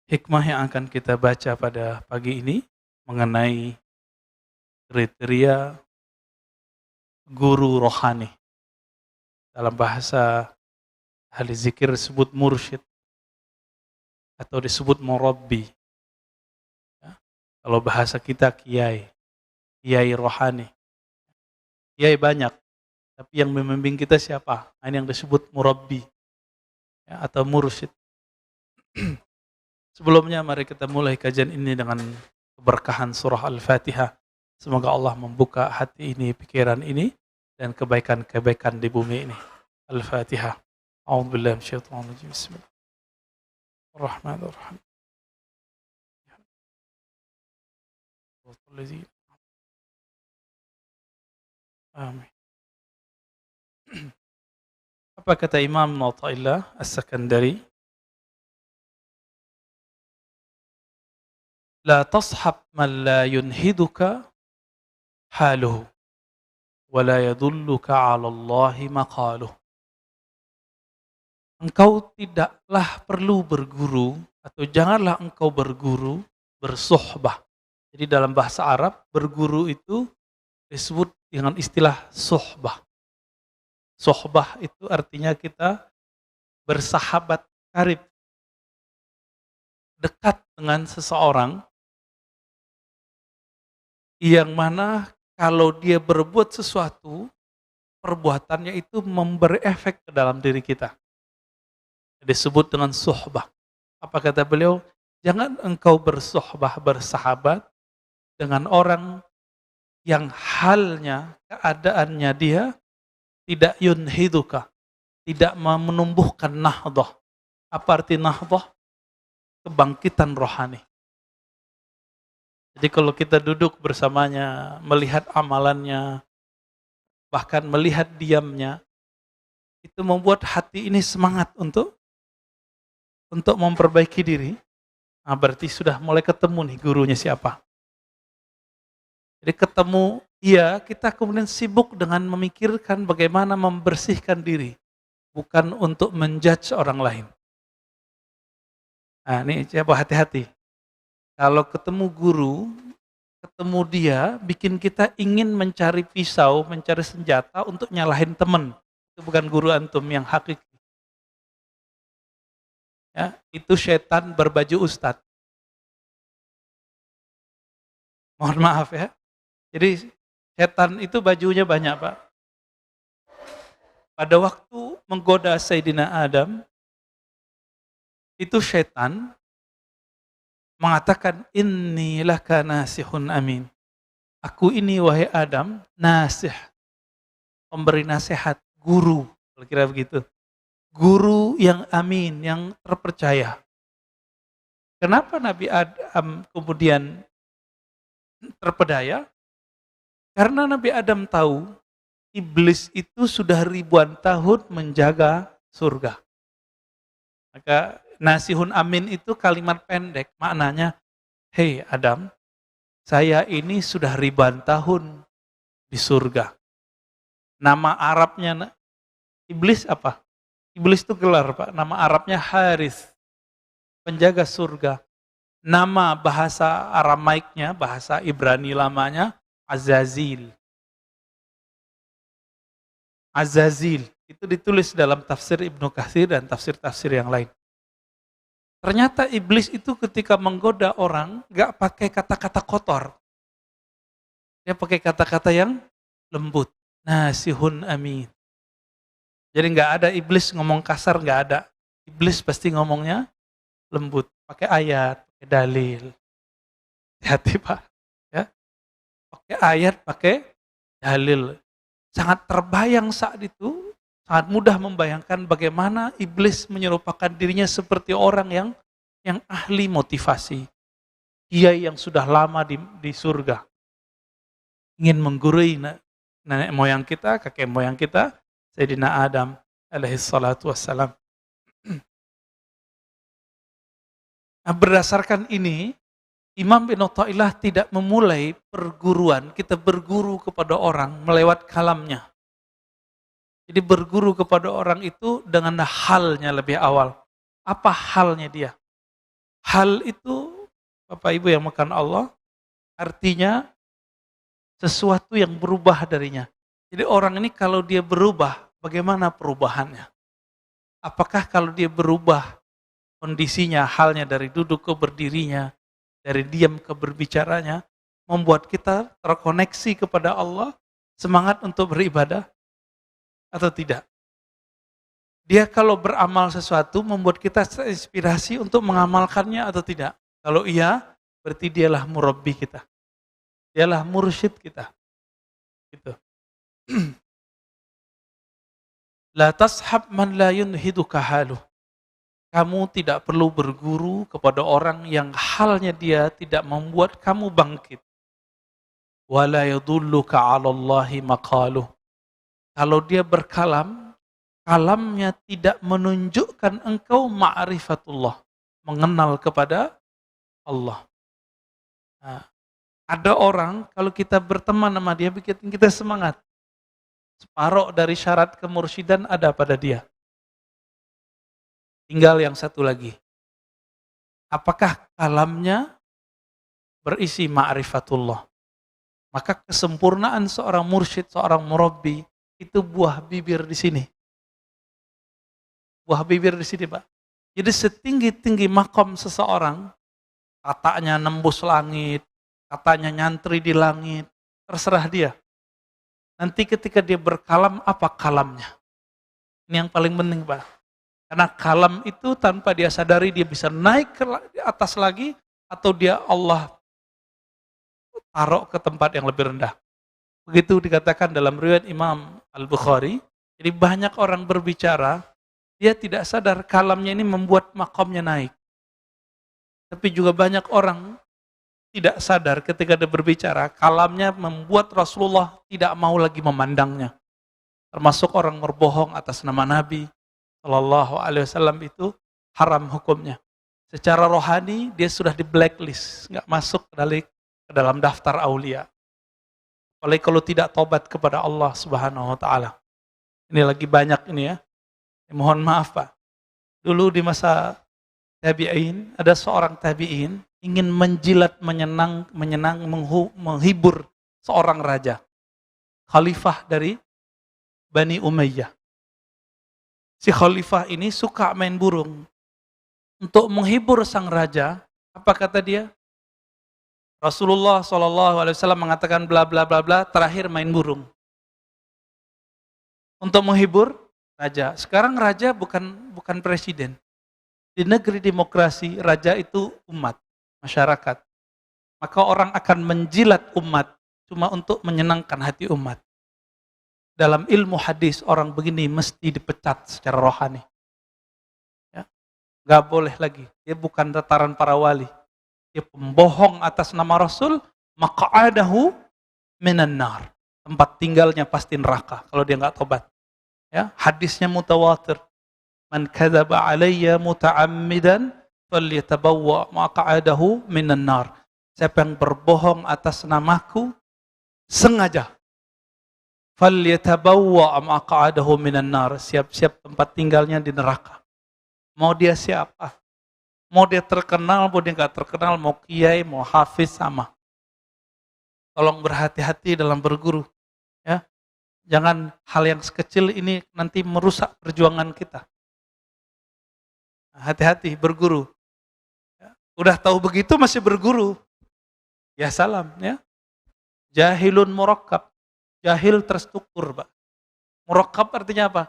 Hikmah yang akan kita baca pada pagi ini mengenai kriteria guru rohani. Dalam bahasa ahli zikir disebut mursyid atau disebut murabbi. Ya. Kalau bahasa kita kiai, kiai rohani. Kiai banyak, tapi yang membimbing kita siapa? Ini yang disebut murabbi ya, atau mursyid. Sebelumnya mari kita mulai kajian ini dengan keberkahan surah Al-Fatihah. Semoga Allah membuka hati ini, pikiran ini, dan kebaikan-kebaikan di bumi ini. Al-Fatihah. A'udzubillahi minasyaitonir rajim. Bismillahirrahmanirrahim. Amin. Apa kata Imam Athaillah As-Sakandari? La tashab man la yunhiduka haluhu wa la yadulluka 'ala Allahi maqaluh. Engkau tidaklah perlu berguru atau janganlah engkau berguru bersuhbah. Jadi dalam bahasa Arab berguru itu disebut dengan istilah suhbah. Suhbah itu artinya kita bersahabat karib, dekat dengan seseorang yang mana kalau dia berbuat sesuatu, perbuatannya itu memberi efek ke dalam diri kita. Disebut dengan suhbah. Apa kata beliau? Jangan engkau bersuhbah, bersahabat dengan orang yang halnya, keadaannya dia tidak yunhiduka, tidak menumbuhkan nahdah. Apa arti nahdah? Kebangkitan rohani. Jadi kalau kita duduk bersamanya, melihat amalannya, bahkan melihat diamnya, itu membuat hati ini semangat untuk memperbaiki diri. Nah, berarti sudah mulai ketemu nih gurunya siapa. Jadi ketemu dia, kita kemudian sibuk dengan memikirkan bagaimana membersihkan diri. Bukan untuk menjudge orang lain. Nah ini coba hati-hati. Kalau ketemu guru, ketemu dia, bikin kita ingin mencari pisau, mencari senjata untuk nyalahin teman. Itu bukan guru antum yang hakiki. Ya, itu setan berbaju ustadz. Mohon maaf ya. Jadi setan itu bajunya banyak, Pak. Pada waktu menggoda Sayyidina Adam, itu setan mengatakan, inni laka nasihun amin. Aku ini wahai Adam, nasih. Pemberi nasihat, guru. Kira-kira begitu. Guru yang amin, yang terpercaya. Kenapa Nabi Adam kemudian terpedaya? Karena Nabi Adam tahu iblis itu sudah ribuan tahun menjaga surga. Maka nasihun amin itu kalimat pendek, maknanya, hei Adam, saya ini sudah ribuan tahun di surga. Nama Arabnya iblis apa? Iblis itu gelar, Pak. Nama Arabnya Haris, penjaga surga. Nama bahasa Aramaiknya, bahasa Ibrani lamanya, Azazil. Azazil, itu ditulis dalam tafsir Ibnu Katsir dan tafsir-tafsir yang lain. Ternyata iblis itu ketika menggoda orang, gak pakai kata-kata kotor. Dia pakai kata-kata yang lembut. Nasihun amin. Jadi gak ada iblis ngomong kasar, gak ada. Iblis pasti ngomongnya lembut. Pakai ayat, pakai dalil. Hati-hati Pak. Ya. Pakai ayat, pakai dalil. Sangat terbayang saat itu, sangat mudah membayangkan bagaimana iblis menyerupakan dirinya seperti orang yang ahli motivasi. Kiai yang sudah lama di surga. Ingin menggurui nenek moyang kita, kakek moyang kita, Sayyidina Adam alaihi salatu wassalam. Nah, berdasarkan ini, Imam bin Athaillah tidak memulai perguruan, kita berguru kepada orang melewat kalamnya. Jadi berguru kepada orang itu dengan halnya lebih awal. Apa halnya dia? Hal itu, Bapak Ibu yang makan Allah, artinya sesuatu yang berubah darinya. Jadi orang ini kalau dia berubah, bagaimana perubahannya? Apakah kalau dia berubah kondisinya, halnya dari duduk ke berdirinya, dari diam ke berbicaranya, membuat kita terkoneksi kepada Allah, semangat untuk beribadah atau tidak? Dia kalau beramal sesuatu membuat kita terinspirasi untuk mengamalkannya atau tidak? Kalau iya, berarti dialah murabbi kita. Dialah mursyid kita. Gitu. La tashab man la yunhiduka haluh. Kamu tidak perlu berguru kepada orang yang halnya dia tidak membuat kamu bangkit. Wala yadulluka 'ala Allahi maqaluh. Kalau dia berkalam, kalamnya tidak menunjukkan engkau ma'rifatullah, mengenal kepada Allah. Nah, ada orang kalau kita berteman sama dia bikin kita semangat. Separuh dari syarat kemursyidan ada pada dia. Tinggal yang satu lagi. Apakah kalamnya berisi ma'rifatullah? Maka kesempurnaan seorang mursyid, seorang murabbi, itu buah bibir di sini. Buah bibir di sini, Pak. Jadi setinggi-tinggi makom seseorang, katanya nembus langit, katanya nyantri di langit, terserah dia. Nanti ketika dia berkalam, apa kalamnya? Ini yang paling penting, Pak. Karena kalam itu tanpa dia sadari dia bisa naik ke atas lagi, atau dia Allah taruh ke tempat yang lebih rendah. Begitu dikatakan dalam riwayat Imam Al-Bukhari, jadi banyak orang berbicara, dia tidak sadar kalamnya ini membuat makomnya naik. Tapi juga banyak orang tidak sadar ketika dia berbicara, kalamnya membuat Rasulullah tidak mau lagi memandangnya. Termasuk orang berbohong atas nama Nabi Shallallahu Alaihi Wasallam itu haram hukumnya. Secara rohani dia sudah di blacklist, nggak masuk ke dalam daftar aulia. Apalagi kalau tidak tobat kepada Allah Subhanahu Wa Taala. Ini lagi banyak ini ya. Mohon maaf Pak. Dulu di masa tabi'in ada seorang tabi'in ingin menjilat, menghibur seorang raja, khalifah dari Bani Umayyah. Si khalifah ini suka main burung. Untuk menghibur sang raja, apa kata dia? Rasulullah SAW mengatakan bla bla bla bla, terakhir main burung. Untuk menghibur raja. Sekarang raja bukan presiden. Di negeri demokrasi, raja itu umat, masyarakat. Maka orang akan menjilat umat cuma untuk menyenangkan hati umat. Dalam ilmu hadis, orang begini mesti dipecat secara rohani. Ya. Gak boleh lagi. Dia bukan tataran para wali. Dia pembohong atas nama Rasul, maq'adahu minan nar. Tempat tinggalnya pasti neraka kalau dia nggak tobat. Ya, hadisnya mutawatir. Man kadzaba alayya muta'ammidan falyatabawwa maq'adahu minan nar. Siapa yang berbohong atas namaku sengaja, falyatabawwa maq'adahu minan nar. Siap-siap tempat tinggalnya di neraka. Mau dia siapa? Mau dia terkenal, mau dia nggak terkenal, mau kiai, mau hafiz, sama. Tolong berhati-hati dalam berguru. Ya, jangan hal yang sekecil ini nanti merusak perjuangan kita. Hati-hati berguru. Ya, udah tahu begitu masih berguru. Ya salam. Ya. Jahilun murakkab. Jahil terstruktur, Pak. Murakkab artinya apa?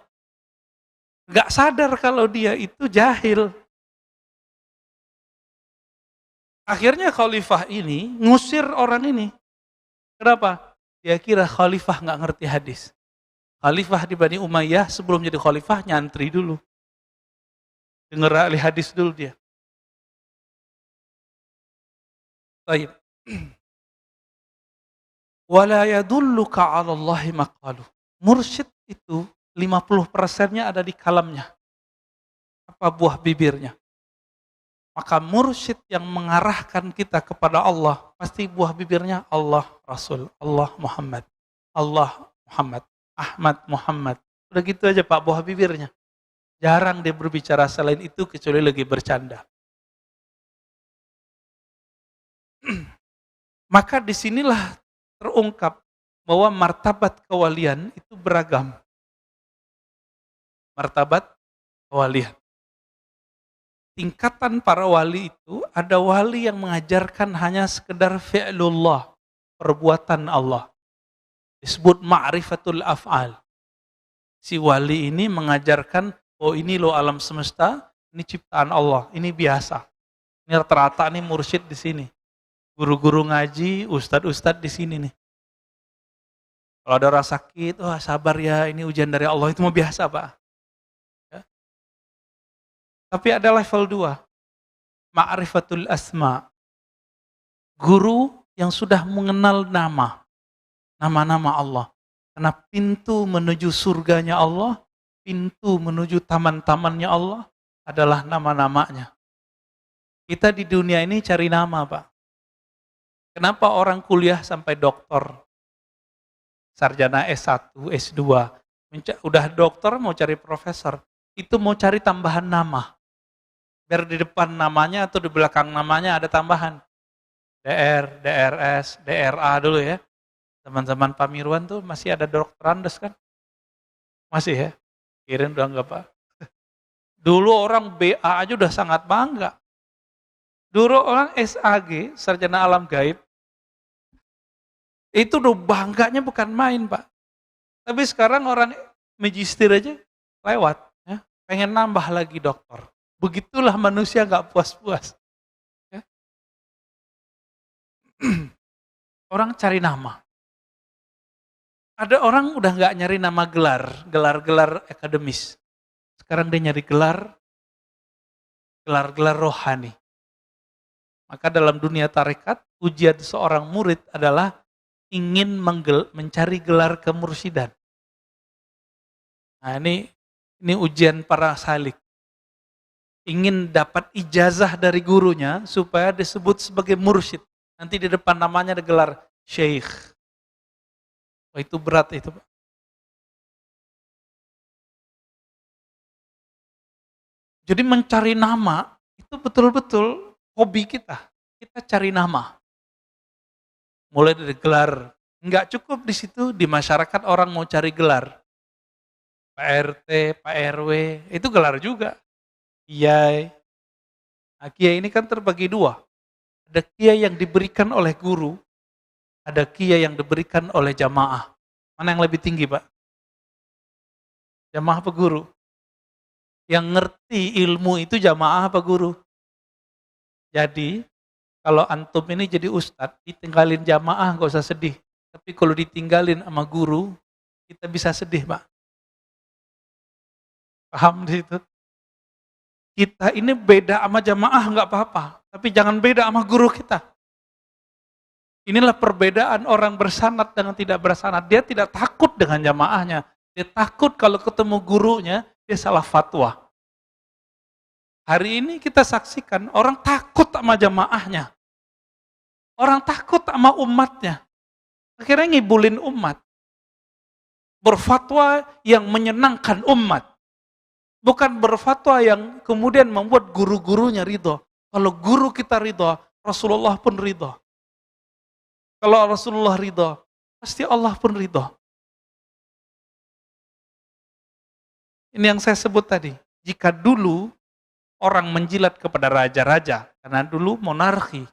Nggak sadar kalau dia itu jahil. Akhirnya khalifah ini ngusir orang ini. Kenapa? Dia kira khalifah nggak ngerti hadis. Khalifah di Bani Umayyah sebelum jadi khalifah nyantri dulu. Dengar ahli hadis dulu dia. Baik. Wala yadulluka 'ala Allahi maqaluh. Mursyid itu 50%-nya ada di kalamnya. Apa buah bibirnya? Maka mursyid yang mengarahkan kita kepada Allah, pasti buah bibirnya Allah Rasul, Allah Muhammad, Allah Muhammad, Ahmad Muhammad. Udah gitu aja Pak buah bibirnya. Jarang dia berbicara selain itu kecuali lagi bercanda. Maka disinilah terungkap bahwa martabat kewalian itu beragam. Martabat kewalian. Tingkatan para wali itu, ada wali yang mengajarkan hanya sekedar fi'lullah, perbuatan Allah. Disebut ma'rifatul af'al. Si wali ini mengajarkan, oh ini loh alam semesta, ini ciptaan Allah, ini biasa. Ini rata-rata nih mursyid di sini. Guru-guru ngaji, ustadz-ustadz di sini nih. Kalau ada orang sakit, wah sabar ya, ini ujian dari Allah, itu mau biasa Pak. Ya. Tapi ada level 2, ma'rifatul asma. Guru yang sudah mengenal nama-nama Allah. Karena pintu menuju surganya Allah, pintu menuju taman-tamannya Allah adalah nama-namanya. Kita di dunia ini cari nama Pak. Kenapa orang kuliah sampai doktor, sarjana S1, S2, udah dokter mau cari profesor, itu mau cari tambahan nama. Biar di depan namanya atau di belakang namanya ada tambahan. DR, DRS, DRA dulu ya. Teman-teman Pak Mirwan tuh masih ada dokterandes kan? Masih ya? Kirim udah enggak Pak? Dulu orang BA aja udah sangat bangga. Dulu orang SAG, sarjana alam gaib, itu udah bangganya bukan main Pak. Tapi sekarang orang magister aja lewat, ya. Pengen nambah lagi dokter. Begitulah manusia gak puas-puas. Ya. Orang cari nama. Ada orang udah gak nyari nama gelar akademis. Sekarang dia nyari gelar rohani. Maka dalam dunia tarekat, ujian seorang murid adalah ingin mencari gelar kemursidan. Nah ini ujian para salik. Ingin dapat ijazah dari gurunya supaya disebut sebagai mursyid. Nanti di depan namanya ada gelar syekh. Oh, itu berat itu. Jadi mencari nama itu betul-betul hobi kita. Kita cari nama. Mulai dari gelar. Enggak cukup di situ, di masyarakat orang mau cari gelar. Pak RT, Pak RW, itu gelar juga. Kiai. Nah, kiai ini kan terbagi 2. Ada kiai yang diberikan oleh guru, ada kiai yang diberikan oleh jamaah. Mana yang lebih tinggi Pak? Jamaah apa guru? Yang ngerti ilmu itu jamaah apa guru? Jadi, kalau antum ini jadi ustadz, ditinggalin jamaah gak usah sedih. Tapi kalau ditinggalin sama guru, kita bisa sedih Pak. Paham di situ? Kita ini beda sama jamaah gak apa-apa. Tapi jangan beda sama guru kita. Inilah perbedaan orang bersanad dengan tidak bersanad. Dia tidak takut dengan jamaahnya. Dia takut kalau ketemu gurunya, dia salah fatwa. Hari ini kita saksikan orang takut sama jamaahnya. Orang takut sama umatnya. Akhirnya ngibulin umat. Berfatwa yang menyenangkan umat. Bukan berfatwa yang kemudian membuat guru-gurunya ridho. Kalau guru kita ridho, Rasulullah pun ridho. Kalau Rasulullah ridho, pasti Allah pun ridho. Ini yang saya sebut tadi. Jika dulu orang menjilat kepada raja-raja, karena dulu monarki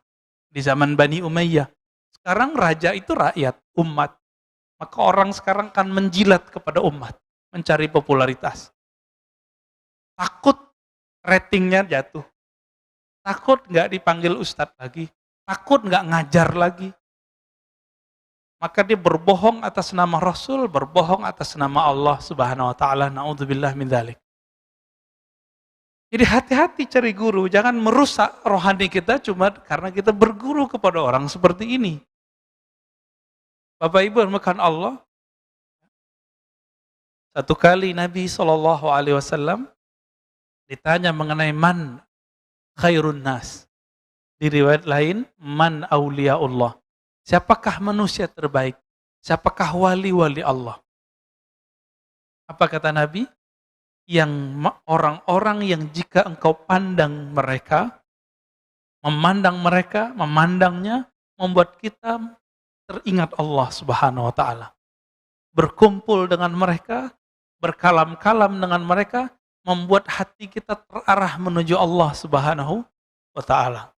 di zaman Bani Umayyah. Sekarang raja itu rakyat, umat. Maka orang sekarang kan menjilat kepada umat, mencari popularitas. Takut ratingnya jatuh. Takut nggak dipanggil ustadz lagi. Takut nggak ngajar lagi. Maka dia berbohong atas nama Rasul, berbohong atas nama Allah Subhanahu wa taala. Na'udzubillah min dzalik. Jadi hati-hati cari guru, jangan merusak rohani kita cuma karena kita berguru kepada orang seperti ini. Bapak Ibu yang Allah, satu kali Nabi SAW ditanya mengenai man khairun nas. Di riwayat lain, man auliaullah. Siapakah manusia terbaik? Siapakah wali-wali Allah? Apa kata Nabi? Yang orang-orang yang jika engkau pandang mereka, memandangnya membuat kita teringat Allah Subhanahu wa taala. Berkumpul dengan mereka, berkalam-kalam dengan mereka, membuat hati kita terarah menuju Allah Subhanahu wa taala.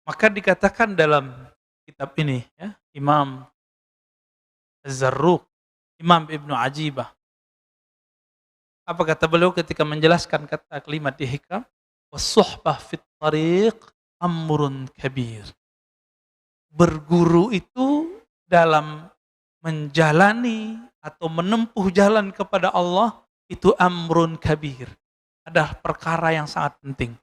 Maka dikatakan dalam kitab ini, ya, Imam Az-Zarruq, Imam Ibnu Ajibah. Apa kata beliau ketika menjelaskan kata kalimat di hikam? Was-suhbah fit tariq amrun kabir. Berguru itu dalam menjalani atau menempuh jalan kepada Allah itu amrun kabir. Ada perkara yang sangat penting.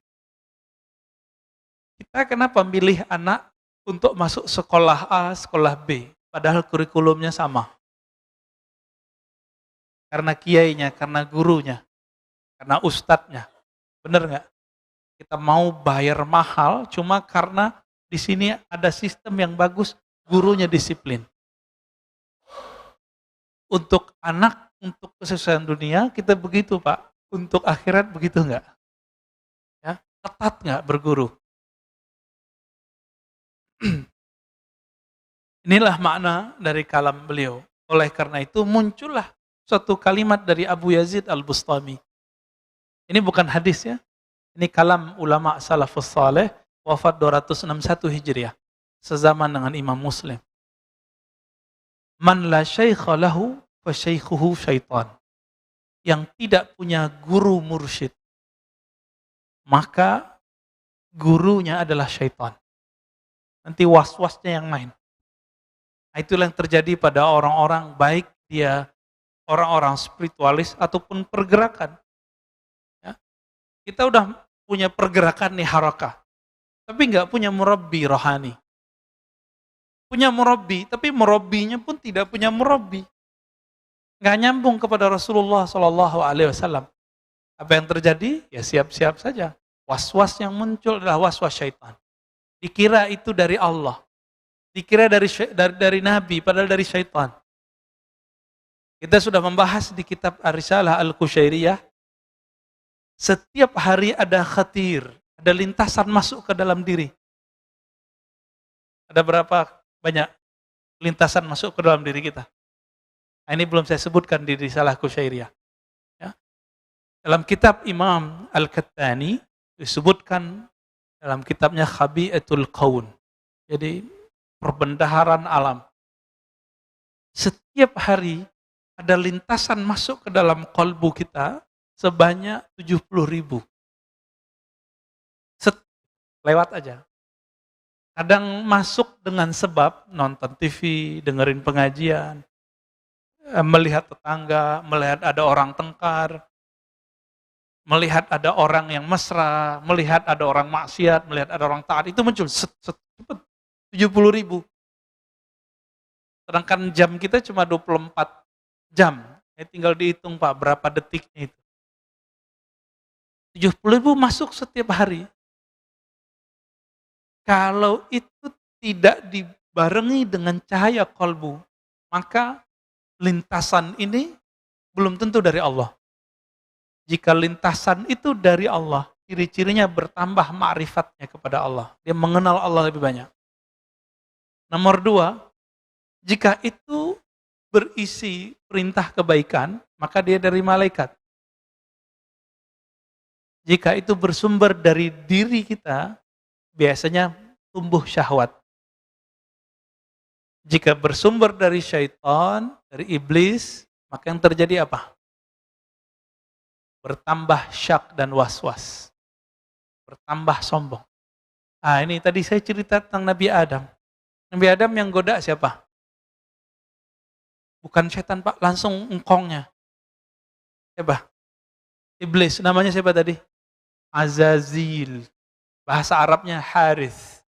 Kita kenapa milih anak untuk masuk sekolah A, sekolah B, padahal kurikulumnya sama? Karena kiainya, karena gurunya, karena ustadznya. Benar nggak? Kita mau bayar mahal cuma karena di sini ada sistem yang bagus, gurunya disiplin. Untuk anak, untuk kesuksesan dunia, kita begitu Pak. Untuk akhirat begitu nggak? Ya, ketat nggak berguru? Inilah makna dari kalam beliau. Oleh karena itu muncullah suatu kalimat dari Abu Yazid Al-Bustami. Ini bukan hadis ya. Ini kalam ulama salafus saleh wafat 261 Hijriah. Sezaman dengan Imam Muslim. Man la syaikha lahu fa syaikhuhu syaitan. Yang tidak punya guru mursyid, maka gurunya adalah syaitan. Nanti was-wasnya yang main. Itulah yang terjadi pada orang-orang, baik dia orang-orang spiritualis ataupun pergerakan. Ya. Kita udah punya pergerakan nih harakah, tapi nggak punya murabbi rohani. Punya murabbi, tapi murabbinya pun tidak punya murabbi. Nggak nyambung kepada Rasulullah SAW. Apa yang terjadi? Ya siap-siap saja. Was-was yang muncul adalah was-was syaitan. Dikira itu dari Allah. Dikira dari Nabi, padahal dari syaitan. Kita sudah membahas di kitab Ar-Risalah Al-Qushairiyah. Setiap hari ada khatir, ada lintasan masuk ke dalam diri. Ada berapa banyak lintasan masuk ke dalam diri kita? Nah, ini belum saya sebutkan di Risalah Qushairiyah. Ya. Dalam kitab Imam Al-Kattani disebutkan dalam kitabnya Khabi'atul Qaun. Jadi perbendaharaan alam. Setiap hari ada lintasan masuk ke dalam kolbu kita sebanyak 70.000. Lewat aja. Kadang masuk dengan sebab nonton TV, dengerin pengajian, melihat tetangga, melihat ada orang tengkar, melihat ada orang yang mesra, melihat ada orang maksiat, melihat ada orang taat, itu muncul cepet 70.000. Sedangkan jam kita cuma 24 jam. Tinggal dihitung Pak, berapa detiknya itu. 70.000 masuk setiap hari. Kalau itu tidak dibarengi dengan cahaya kolbu, maka lintasan ini belum tentu dari Allah. Jika lintasan itu dari Allah, ciri-cirinya bertambah ma'rifatnya kepada Allah. Dia mengenal Allah lebih banyak. Nomor 2, jika itu berisi perintah kebaikan, maka dia dari malaikat. Jika itu bersumber dari diri kita, biasanya tumbuh syahwat. Jika bersumber dari syaitan, dari iblis, maka yang terjadi apa? Bertambah syak dan was-was. Bertambah sombong. Ah, ini tadi saya cerita tentang Nabi Adam. Nabi Adam yang goda siapa? Bukan setan Pak, langsung engkongnya. Siapa? Iblis, namanya siapa tadi? Azazil. Bahasa Arabnya Harith.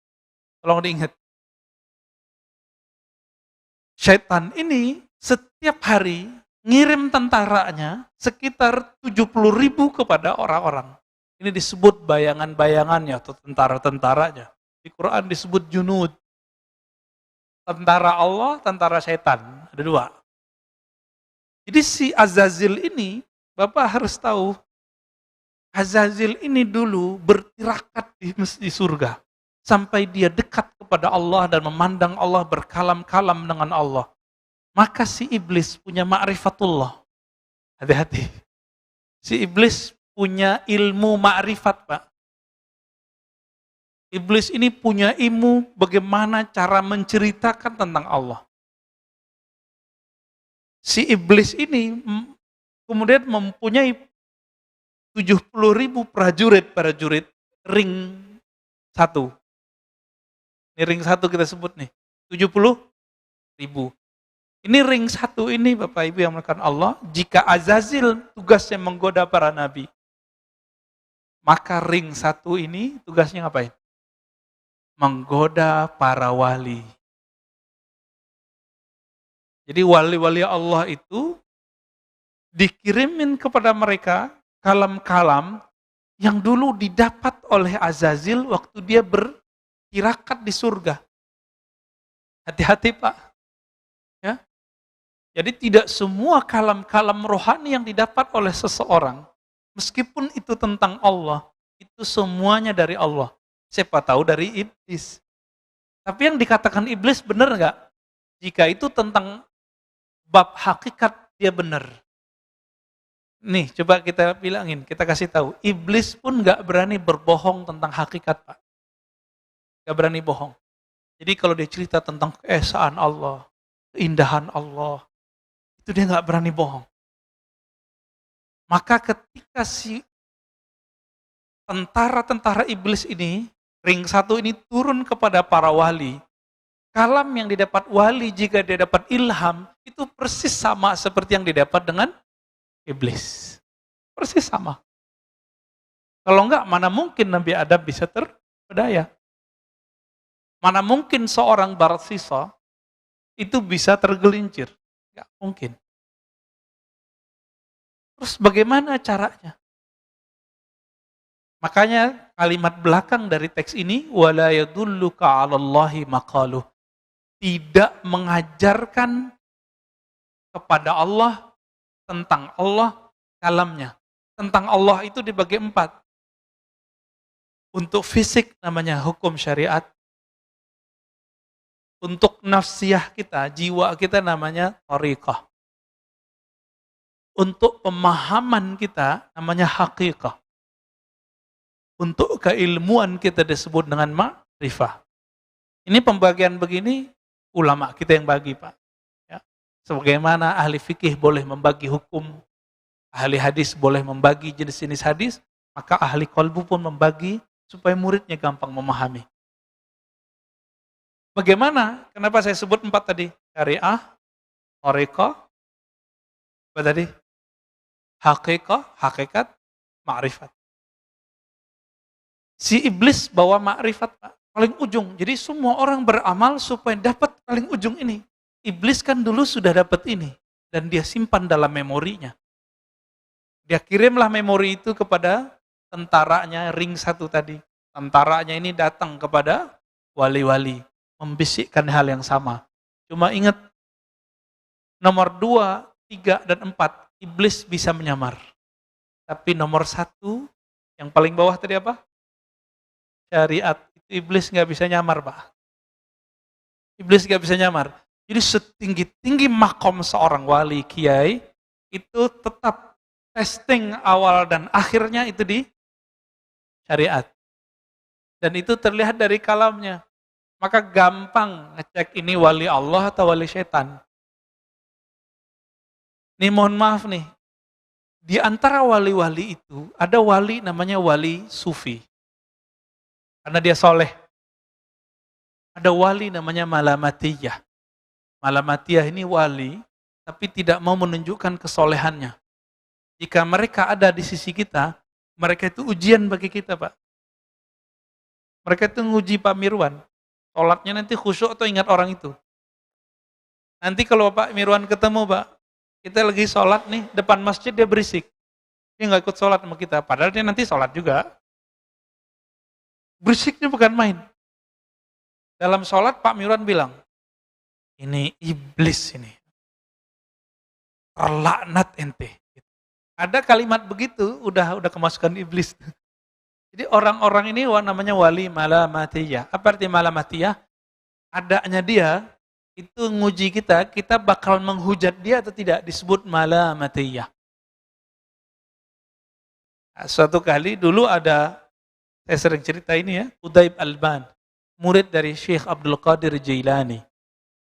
Tolong diingat. Syaitan ini setiap hari ngirim tentaranya sekitar 70.000 kepada orang-orang. Ini disebut bayangan-bayangannya atau tentara-tentaranya. Di Quran disebut junud. Tentara Allah, tentara syaitan. Ada 2. Jadi si Azazil ini, Bapak harus tahu, Azazil ini dulu bertirakat di surga. Sampai dia dekat kepada Allah dan memandang Allah berkalam-kalam dengan Allah. Maka si iblis punya ma'rifatullah. Hati-hati. Si iblis punya ilmu ma'rifat, Pak. Iblis ini punya ilmu bagaimana cara menceritakan tentang Allah. Si iblis ini kemudian mempunyai 70.000 prajurit ring 1. Ini ring 1 kita sebut nih, 70.000. Ini ring 1 ini Bapak Ibu yang melakukan Allah, jika Azazil tugasnya menggoda para nabi, maka ring 1 ini tugasnya ngapain? Menggoda para wali. Jadi wali-wali Allah itu dikirimin kepada mereka kalam-kalam yang dulu didapat oleh Azazil waktu dia bertirakat di surga. Hati-hati Pak. Ya. Jadi tidak semua kalam-kalam rohani yang didapat oleh seseorang, meskipun itu tentang Allah, itu semuanya dari Allah. Siapa tahu dari iblis. Tapi yang dikatakan iblis benar nggak? Jika itu tentang bab hakikat, dia benar. Nih, coba kita bilangin, kita kasih tahu. Iblis pun nggak berani berbohong tentang hakikat, Pak. Nggak berani bohong. Jadi kalau dia cerita tentang keesaan Allah, keindahan Allah, itu dia nggak berani bohong. Maka ketika si tentara-tentara iblis ini, ring 1 ini turun kepada para wali, kalam yang didapat wali jika dia dapat ilham, itu persis sama seperti yang didapat dengan iblis. Persis sama. Kalau enggak, mana mungkin Nabi Adam bisa terpedaya? Mana mungkin seorang Barsisa itu bisa tergelincir? Enggak mungkin. Terus bagaimana caranya? Makanya kalimat belakang dari teks ini, wala yadulluka 'alallahi maqaluh. Tidak mengajarkan kepada Allah tentang Allah kalamnya. Tentang Allah itu dibagi 4. Untuk fisik namanya hukum syariat. Untuk nafsiyah kita, jiwa kita namanya thariqah. Untuk pemahaman kita namanya haqiqah. Untuk keilmuan kita disebut dengan ma'rifah. Ini pembagian begini, ulama kita yang bagi Pak. Ya. Sebagaimana ahli fikih boleh membagi hukum, ahli hadis boleh membagi jenis-jenis hadis, maka ahli qalbu pun membagi supaya muridnya gampang memahami. Bagaimana? Kenapa saya sebut 4 tadi? Syariah, thariqah, apa tadi? Hakikat, ma'rifat. Si iblis bawa ma'rifat, Pak, paling ujung. Jadi semua orang beramal supaya dapat paling ujung ini. Iblis kan dulu sudah dapat ini. Dan dia simpan dalam memorinya. Dia kirimlah memori itu kepada tentaranya ring 1 tadi. Tentaranya ini datang kepada wali-wali. Membisikkan hal yang sama. Cuma ingat, nomor 2, 3, dan 4, iblis bisa menyamar. Tapi nomor 1, yang paling bawah tadi apa? Syariat. Itu iblis nggak bisa nyamar, Pak. Iblis nggak bisa nyamar. Jadi setinggi-tinggi makom seorang wali, kiai, itu tetap testing awal dan akhirnya itu di syariat. Dan itu terlihat dari kalamnya. Maka gampang ngecek ini wali Allah atau wali setan. Nih mohon maaf nih, di antara wali-wali itu, ada wali namanya wali sufi. Karena dia soleh. Ada wali namanya malamatiyah. Malamatiyah ini wali, tapi tidak mau menunjukkan kesolehannya. Jika mereka ada di sisi kita, mereka itu ujian bagi kita, Pak. Mereka itu nguji Pak Mirwan. Sholatnya nanti khusyuk atau ingat orang itu. Nanti kalau Pak Mirwan ketemu, Pak, kita lagi sholat nih, depan masjid dia berisik. Dia nggak ikut sholat sama kita, padahal dia nanti sholat juga. Berisiknya bukan main. Dalam sholat Pak Mirwan bilang, ini iblis ini. terlaknat ente. Ada kalimat begitu, udah kemasukan iblis. Jadi orang-orang ini namanya wali malamatiyah. Apa arti malamatiyah? Adanya dia, itu nguji kita, kita bakal menghujat dia atau tidak, disebut malamatiyah. Nah, suatu kali dulu ada, saya sering cerita ini ya, Qutaib Alban, murid dari Syekh Abdul Qadir Jailani.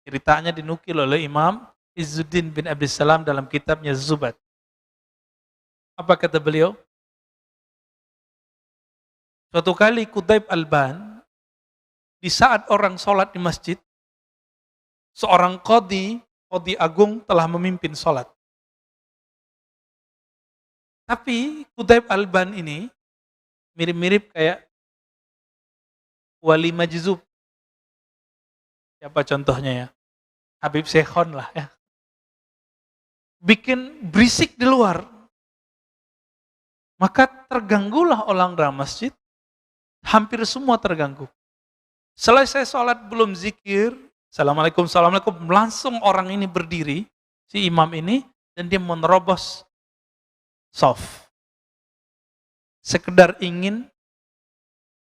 Ceritanya dinukil oleh Imam Izzuddin bin Abi Salam dalam kitabnya Zubat. Apa kata beliau? Suatu kali Qutaib Alban, di saat orang sholat di masjid, seorang qadhi agung telah memimpin sholat. Tapi Qutaib Alban ini mirip-mirip kayak wali majzub. Siapa contohnya ya? Habib Syekhon lah ya. Bikin berisik di luar. Maka terganggulah orang dalam masjid. Hampir semua terganggu. Selesai sholat belum zikir. Assalamualaikum, assalamualaikum. Langsung orang ini berdiri. Si imam ini. Dan dia menerobos soft. Sekedar ingin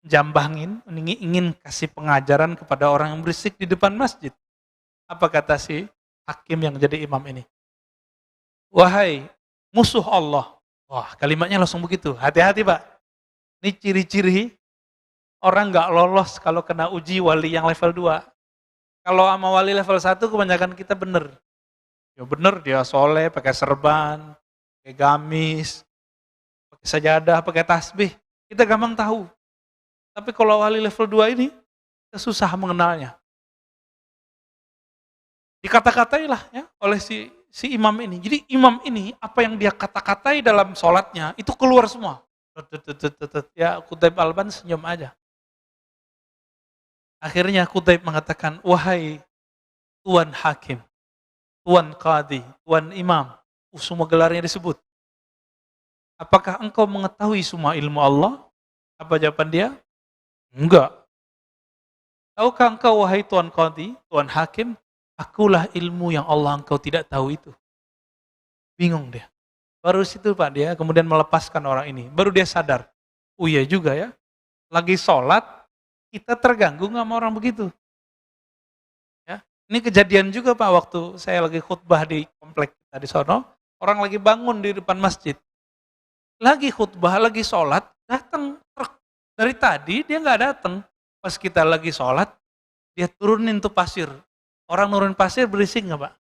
jambangin, ingin kasih pengajaran kepada orang yang berisik di depan masjid. Apa kata si hakim yang jadi imam ini? Wahai musuh Allah. Wah, kalimatnya langsung begitu. Hati-hati Pak. Ini ciri-ciri orang nggak lolos kalau kena uji wali yang level 2. Kalau sama wali level 1 kebanyakan kita bener. Ya bener, dia soleh, pakai serban, pakai gamis, pakai sajadah, pakai tasbih. Kita gampang tahu. Tapi kalau wali level 2 ini, kita susah mengenalnya. Dikata-katai lah ya oleh si imam ini. Jadi imam ini, apa yang dia kata-katai dalam sholatnya, itu keluar semua. Ya Qutaib Alban senyum aja. Akhirnya Qutaib mengatakan, wahai Tuan Hakim, Tuan Qadhi, Tuan Imam, semua gelarnya disebut. Apakah engkau mengetahui semua ilmu Allah? Apa jawaban dia? Enggak. Tahukah engkau wahai Tuan Qadhi, Tuan Hakim, akulah ilmu yang Allah engkau tidak tahu itu. Bingung dia. Baru situ Pak dia kemudian melepaskan orang ini. Baru dia sadar. Oh iya juga ya. Lagi sholat, kita terganggu nggak sama orang begitu. Ya. Ini kejadian juga Pak waktu saya lagi khutbah di komplek kita di sono. Orang lagi bangun di depan masjid. Lagi khutbah, lagi sholat, datang truk. Dari tadi dia nggak datang. Pas kita lagi sholat, dia turunin tuh pasir. Orang nurun pasir berisik nggak Pak?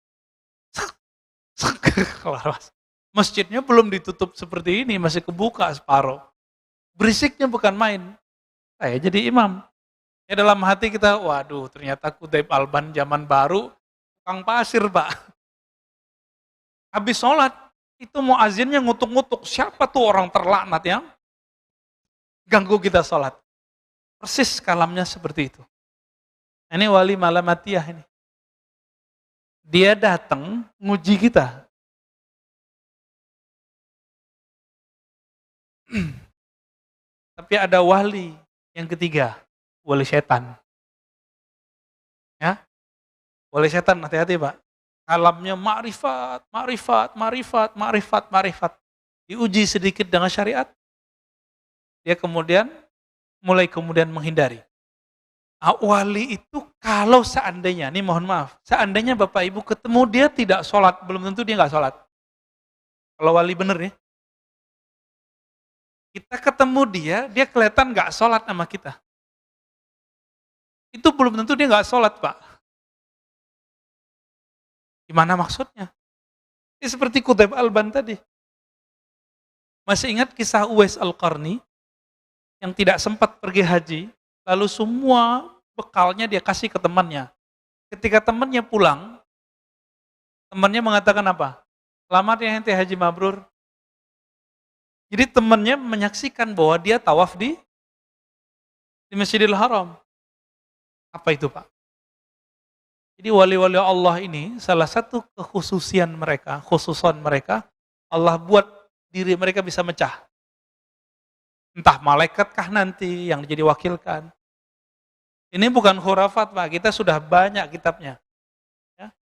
Masjidnya belum ditutup seperti ini, masih kebuka separuh. Berisiknya bukan main. Saya jadi imam. Ya dalam hati kita, waduh ternyata Qutaib Alban zaman baru, tukang pasir Pak. Habis sholat, itu muazinnya ngutuk-ngutuk. Siapa tuh orang terlaknat yang ganggu kita sholat? Persis kalamnya seperti itu. Ini wali malamatiyah ini. Dia datang nguji kita. Tapi ada wali yang ketiga, wali setan. Ya, wali setan hati-hati Pak. Kalamnya ma'rifat, ma'rifat, ma'rifat, ma'rifat, ma'rifat. Diuji sedikit dengan syariat. Dia mulai kemudian menghindari. Wali itu kalau seandainya, ini mohon maaf, seandainya Bapak Ibu ketemu dia tidak sholat, belum tentu dia nggak sholat. Kalau wali bener ya. Kita ketemu dia kelihatan nggak sholat sama kita. Itu belum tentu dia nggak sholat Pak. Gimana maksudnya? Ini seperti Qutaib Alban tadi. Masih ingat kisah Uwais Al-Qarni yang tidak sempat pergi haji, lalu semua bekalnya dia kasih ke temannya. Ketika temannya pulang, temannya mengatakan apa? Selamat ya ente haji mabrur. Jadi temannya menyaksikan bahwa dia tawaf di Masjidil Haram. Apa itu Pak? Jadi wali-wali Allah ini salah satu khususan mereka, Allah buat diri mereka bisa mecah. Entah malaikatkah nanti yang jadi wakilkan. Ini bukan khurafat Pak, kita sudah banyak kitabnya. Ya.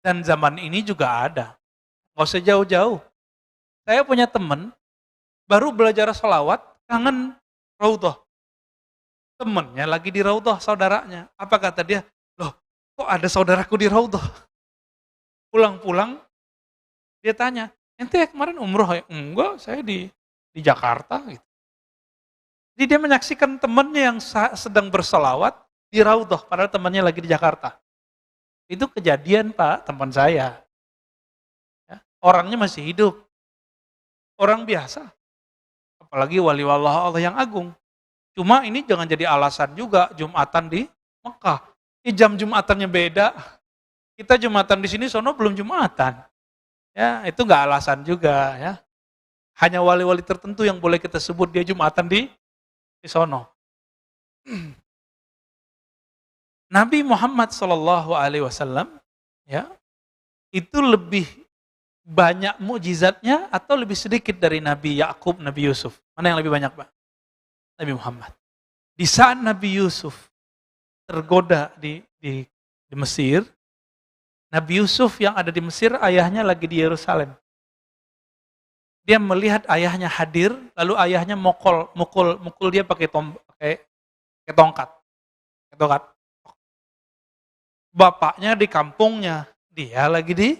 Dan zaman ini juga ada. Gak usah jauh-jauh. Saya punya teman, baru belajar sholawat, kangen raudhah. Temennya lagi di raudhah, saudaranya. Apa kata dia? Loh, kok ada saudaraku di raudhah? Pulang-pulang, dia tanya, ente kemarin umroh ya? Enggak, saya di Jakarta. Gitu. Jadi dia menyaksikan temannya yang sedang bersolawat di raudhah, padahal temannya lagi di Jakarta. Itu kejadian Pak, teman saya. Ya, orangnya masih hidup. Orang biasa. Apalagi wali Allah yang agung. Cuma ini jangan jadi alasan juga Jumatan di Mekah. Ini jam Jumatannya beda. Kita Jumatan di sini, sono belum Jumatan. Ya, itu nggak alasan juga ya. Hanya wali-wali tertentu yang boleh kita sebut dia Jumatan di sono. Nabi Muhammad SAW ya, itu lebih banyak mukjizatnya atau lebih sedikit dari Nabi Yakub, Nabi Yusuf? Mana yang lebih banyak, Pak? Nabi Muhammad. Di saat Nabi Yusuf tergoda di Mesir, Nabi Yusuf yang ada di Mesir, ayahnya lagi di Yerusalem. Dia melihat ayahnya hadir, lalu ayahnya mukul dia pakai tongkat. Bapaknya di kampungnya, dia lagi di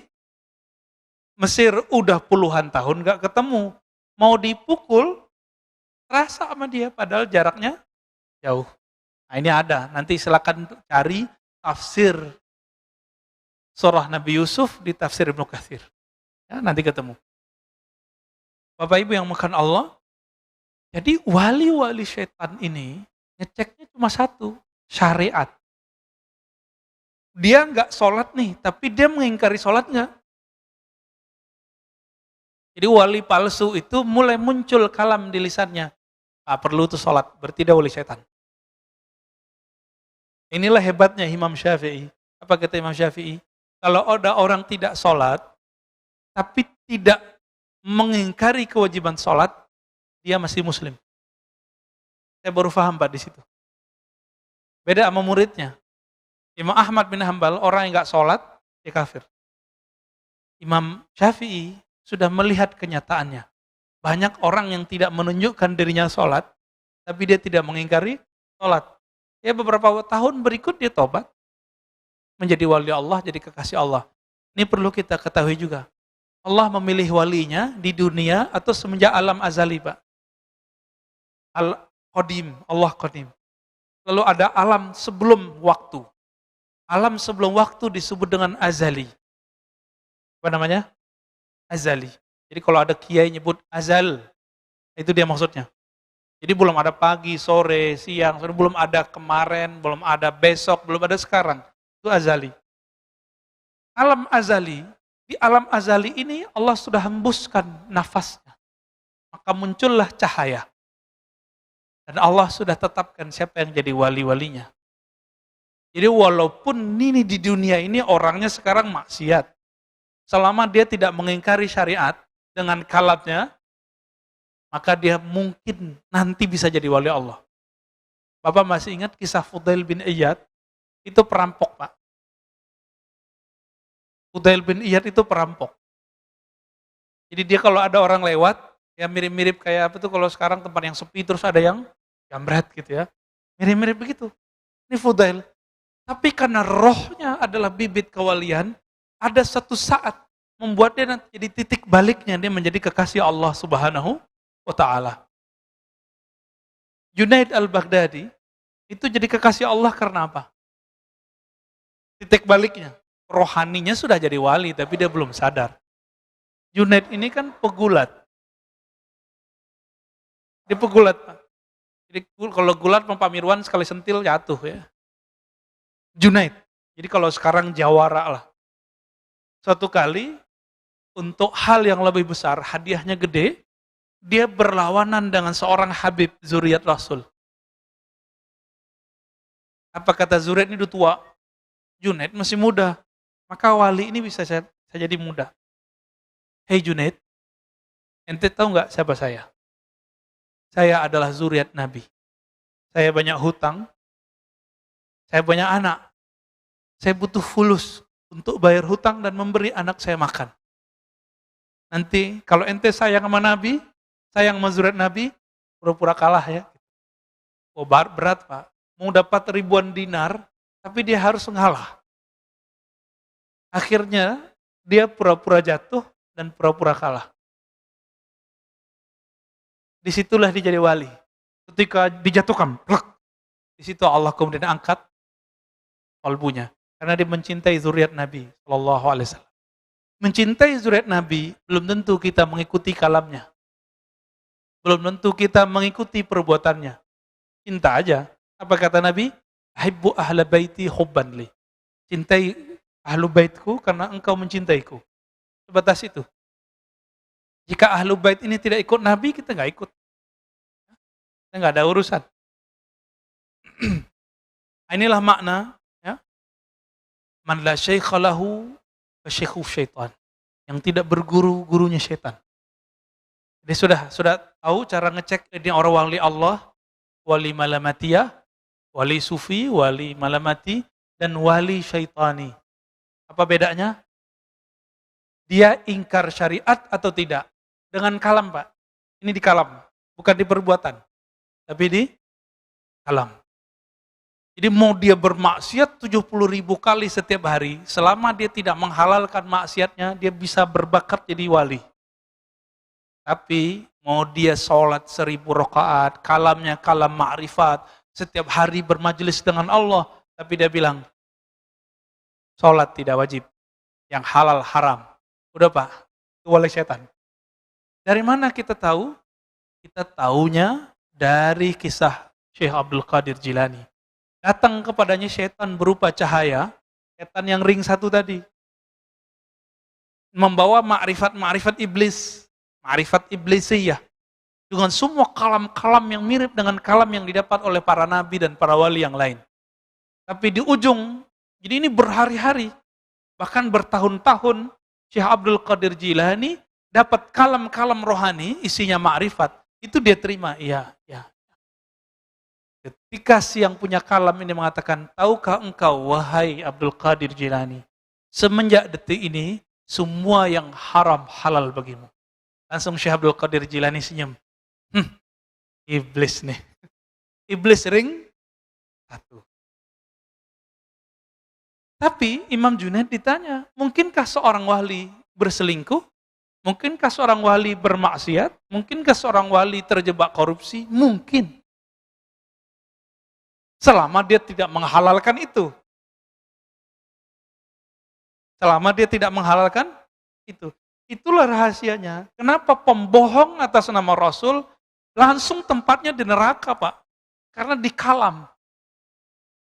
Mesir, udah puluhan tahun gak ketemu. Mau dipukul, rasa sama dia, padahal jaraknya jauh. Nah ini ada, nanti silakan cari tafsir surah Nabi Yusuf di tafsir Ibnu Katsir. Ya, nanti ketemu. Bapak Ibu yang makan Allah, jadi wali-wali setan ini ngeceknya cuma satu, syariat. Dia nggak sholat nih, tapi dia mengingkari sholatnya. Jadi wali palsu itu mulai muncul kalam di lisannya. Tak perlu tuh sholat, berarti dia wali setan. Inilah hebatnya Imam Syafi'i. Apa kata Imam Syafi'i? Kalau ada orang tidak sholat, tapi tidak mengingkari kewajiban sholat, dia masih muslim. Saya baru paham Pak di situ. Beda sama muridnya. Imam Ahmad bin Hanbal, orang yang nggak sholat, dia kafir. Imam Syafi'i sudah melihat kenyataannya. Banyak orang yang tidak menunjukkan dirinya sholat, tapi dia tidak mengingkari sholat. Ya beberapa tahun berikut dia tobat, menjadi wali Allah, jadi kekasih Allah. Ini perlu kita ketahui juga. Allah memilih walinya di dunia atau semenjak alam azali, Pak. Al-Qadim, Allah Qadim. Lalu ada alam sebelum waktu. Alam sebelum waktu disebut dengan azali. Apa namanya? Azali. Jadi kalau ada kiai nyebut azal, itu dia maksudnya. Jadi belum ada pagi, sore, siang, belum ada kemarin, belum ada besok, belum ada sekarang. Itu azali. Alam azali, di alam azali ini Allah sudah hembuskan nafasnya. Maka muncullah cahaya. Dan Allah sudah tetapkan siapa yang jadi wali-walinya. Jadi walaupun ini di dunia ini orangnya sekarang maksiat, selama dia tidak mengingkari syariat dengan kalamnya, maka dia mungkin nanti bisa jadi wali Allah. Bapak masih ingat kisah Fudail bin Iyad? Itu perampok, Pak. Fudail bin Iyad itu perampok. Jadi dia kalau ada orang lewat, ya mirip-mirip kayak apa tuh kalau sekarang tempat yang sepi terus ada yang jambret gitu ya. Mirip-mirip begitu. Ini Fudail. Tapi karena rohnya adalah bibit kewalian, ada satu saat membuat dia nanti jadi titik baliknya, dia menjadi kekasih Allah Subhanahu wa Ta'ala. Junaid al-Baghdadi itu jadi kekasih Allah karena apa? Titik baliknya, rohaninya sudah jadi wali tapi dia belum sadar. Junaid ini kan pegulat. Dia pegulat, Pak. Jadi kalau gulat Pak Mirwan sekali sentil jatuh ya. Junaid. Jadi kalau sekarang jawara lah. Suatu kali untuk hal yang lebih besar, hadiahnya gede, dia berlawanan dengan seorang Habib zuriat Rasul. Apa kata zuriat ini udah tua? Junaid masih muda. Maka wali ini bisa saya jadi muda. Hei Junaid, ente tahu nggak siapa saya? Saya adalah zuriat Nabi. Saya banyak hutang. Saya banyak anak. Saya butuh fulus untuk bayar hutang dan memberi anak saya makan. Nanti kalau ente sayang sama Nabi, sayang sama zuriat Nabi, pura-pura kalah ya. Oh berat Pak, mau dapat ribuan dinar, tapi dia harus ngalah. Akhirnya dia pura-pura jatuh dan pura-pura kalah. Disitulah dia jadi wali. Ketika dijatuhkan, di situ Allah kemudian angkat kalbunya. Karena dia mencintai zuriat Nabi Shallallahu Alaihi Wasallam. Mencintai zuriat Nabi belum tentu kita mengikuti kalamnya. Belum tentu kita mengikuti perbuatannya. Cinta aja. Apa kata Nabi? Ahibbu ahla baiti hubban li. Cintai ahlu baitku karena engkau mencintaiku. Sebatas itu. Jika ahlu bait ini tidak ikut Nabi, kita nggak ikut. Kita nggak ada urusan. Inilah makna ya. Man la syaikha lahu fa syaikhu syaitan. Yang tidak berguru, gurunya syaitan. Jadi sudah tahu cara ngecek ini orang wali Allah, wali malamatiyah, wali sufi, wali malamati, dan wali syaitani. Apa bedanya? Dia ingkar syariat atau tidak? Dengan kalam Pak. Ini di kalam, bukan di perbuatan. Tapi di kalam. Jadi mau dia bermaksiat 70.000 kali setiap hari, selama dia tidak menghalalkan maksiatnya, dia bisa berbakat jadi wali. Tapi mau dia sholat 1000 rakaat, kalamnya kalam ma'rifat, setiap hari bermajelis dengan Allah, tapi dia bilang, sholat tidak wajib, yang halal haram. Udah Pak, itu wali setan. Dari mana kita tahu? Kita taunya dari kisah Syekh Abdul Qadir Jilani. Datang kepadanya setan berupa cahaya, setan yang ring satu tadi. Membawa ma'rifat iblis, ma'rifat iblisiyah. Dengan semua kalam-kalam yang mirip dengan kalam yang didapat oleh para nabi dan para wali yang lain. Tapi di ujung, jadi ini berhari-hari, bahkan bertahun-tahun, Syekh Abdul Qadir Jilani dapat kalam-kalam rohani, isinya ma'rifat, itu dia terima, iya. Ketika si yang punya kalam ini mengatakan, tahukah engkau wahai Abdul Qadir Jilani, semenjak detik ini, semua yang haram halal bagimu. Langsung Syekh Abdul Qadir Jilani senyum. Iblis nih. Iblis ring satu. Tapi Imam Junaid ditanya, mungkinkah seorang wali berselingkuh? Mungkinkah seorang wali bermaksiat? Mungkinkah seorang wali terjebak korupsi? Mungkin. Selama dia tidak menghalalkan itu. Selama dia tidak menghalalkan itu. Itulah rahasianya. Kenapa pembohong atas nama Rasul langsung tempatnya di neraka, Pak? Karena di kalam.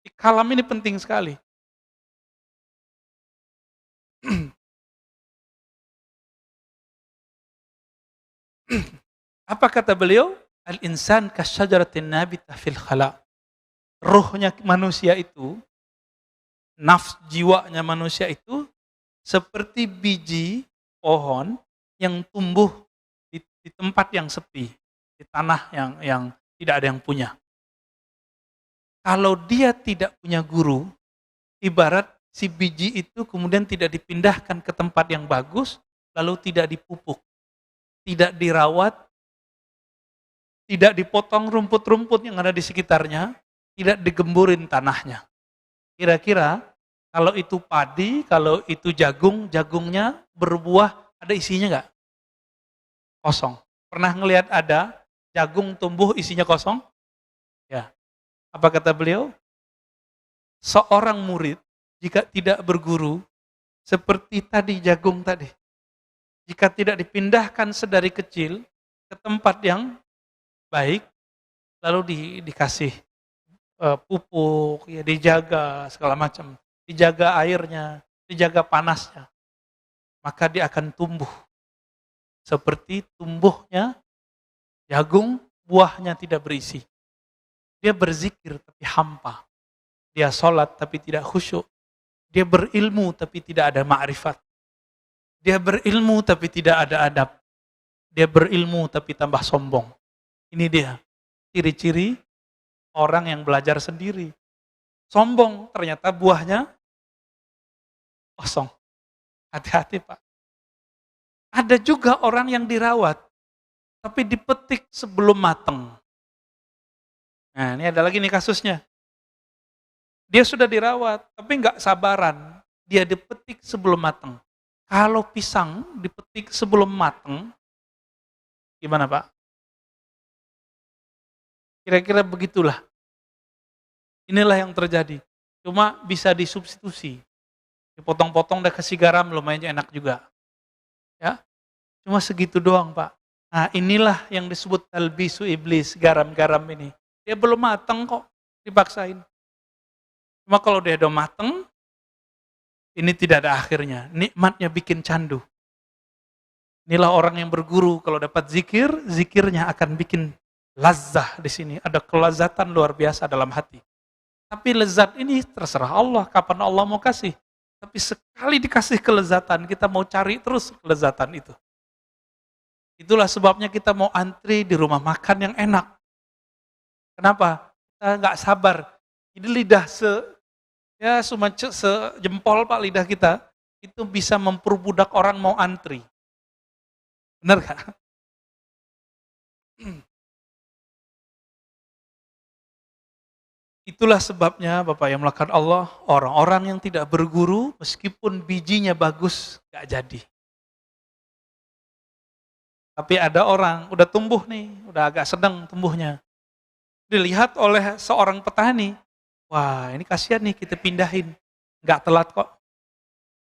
Di kalam ini penting sekali. Apa kata beliau? Al-insan kasyajaratin nabitah fil khala. Ruhnya manusia itu, nafs jiwanya manusia itu seperti biji pohon yang tumbuh di tempat yang sepi, di tanah yang tidak ada yang punya. Kalau dia tidak punya guru, ibarat si biji itu kemudian tidak dipindahkan ke tempat yang bagus, lalu tidak dipupuk, tidak dirawat, tidak dipotong rumput-rumput yang ada di sekitarnya, tidak digemburin tanahnya. Kira-kira kalau itu padi, kalau itu jagung, jagungnya berbuah, ada isinya nggak? Kosong. Pernah ngelihat ada jagung tumbuh isinya kosong? Ya. Apa kata beliau? Seorang murid jika tidak berguru, seperti tadi jagung tadi. Jika tidak dipindahkan sedari kecil ke tempat yang baik, lalu dikasih pupuk, ya dijaga segala macam, dijaga airnya, dijaga panasnya, maka dia akan tumbuh seperti tumbuhnya jagung, buahnya tidak berisi. Dia berzikir tapi hampa, dia sholat tapi tidak khusyuk, dia berilmu tapi tidak ada ma'rifat, dia berilmu tapi tidak ada adab, dia berilmu tapi tambah sombong. Ini dia ciri-ciri orang yang belajar sendiri. Sombong, ternyata buahnya kosong. Hati-hati Pak. Ada juga orang yang dirawat, tapi dipetik sebelum mateng. Nah, ini ada lagi nih kasusnya. Dia sudah dirawat, tapi nggak sabaran. Dia dipetik sebelum mateng. Kalau pisang dipetik sebelum mateng, gimana Pak? Kira-kira begitulah. Inilah yang terjadi. Cuma bisa disubstitusi. Dipotong-potong dan kasih garam lumayan enak juga. Ya, cuma segitu doang Pak. Nah inilah yang disebut talbisu iblis, garam-garam ini. Dia belum mateng kok, dipaksain. Cuma kalau dia udah mateng, ini tidak ada akhirnya. Nikmatnya bikin candu. Inilah orang yang berguru, kalau dapat zikir, zikirnya akan bikin lazah di sini. Ada kelazatan luar biasa dalam hati. Tapi lezat ini terserah Allah, kapan Allah mau kasih. Tapi sekali dikasih kelezatan, kita mau cari terus kelezatan itu. Itulah sebabnya kita mau antri di rumah makan yang enak. Kenapa? Kita nggak sabar. Jadi lidah cuma sejempol Pak lidah kita, itu bisa memperbudak orang mau antri. Benar gak? Itulah sebabnya Bapak yang melakukan Allah, orang-orang yang tidak berguru, meskipun bijinya bagus, gak jadi. Tapi ada orang, udah tumbuh nih, udah agak sedang tumbuhnya. Dilihat oleh seorang petani, wah ini kasihan nih kita pindahin. Gak telat kok,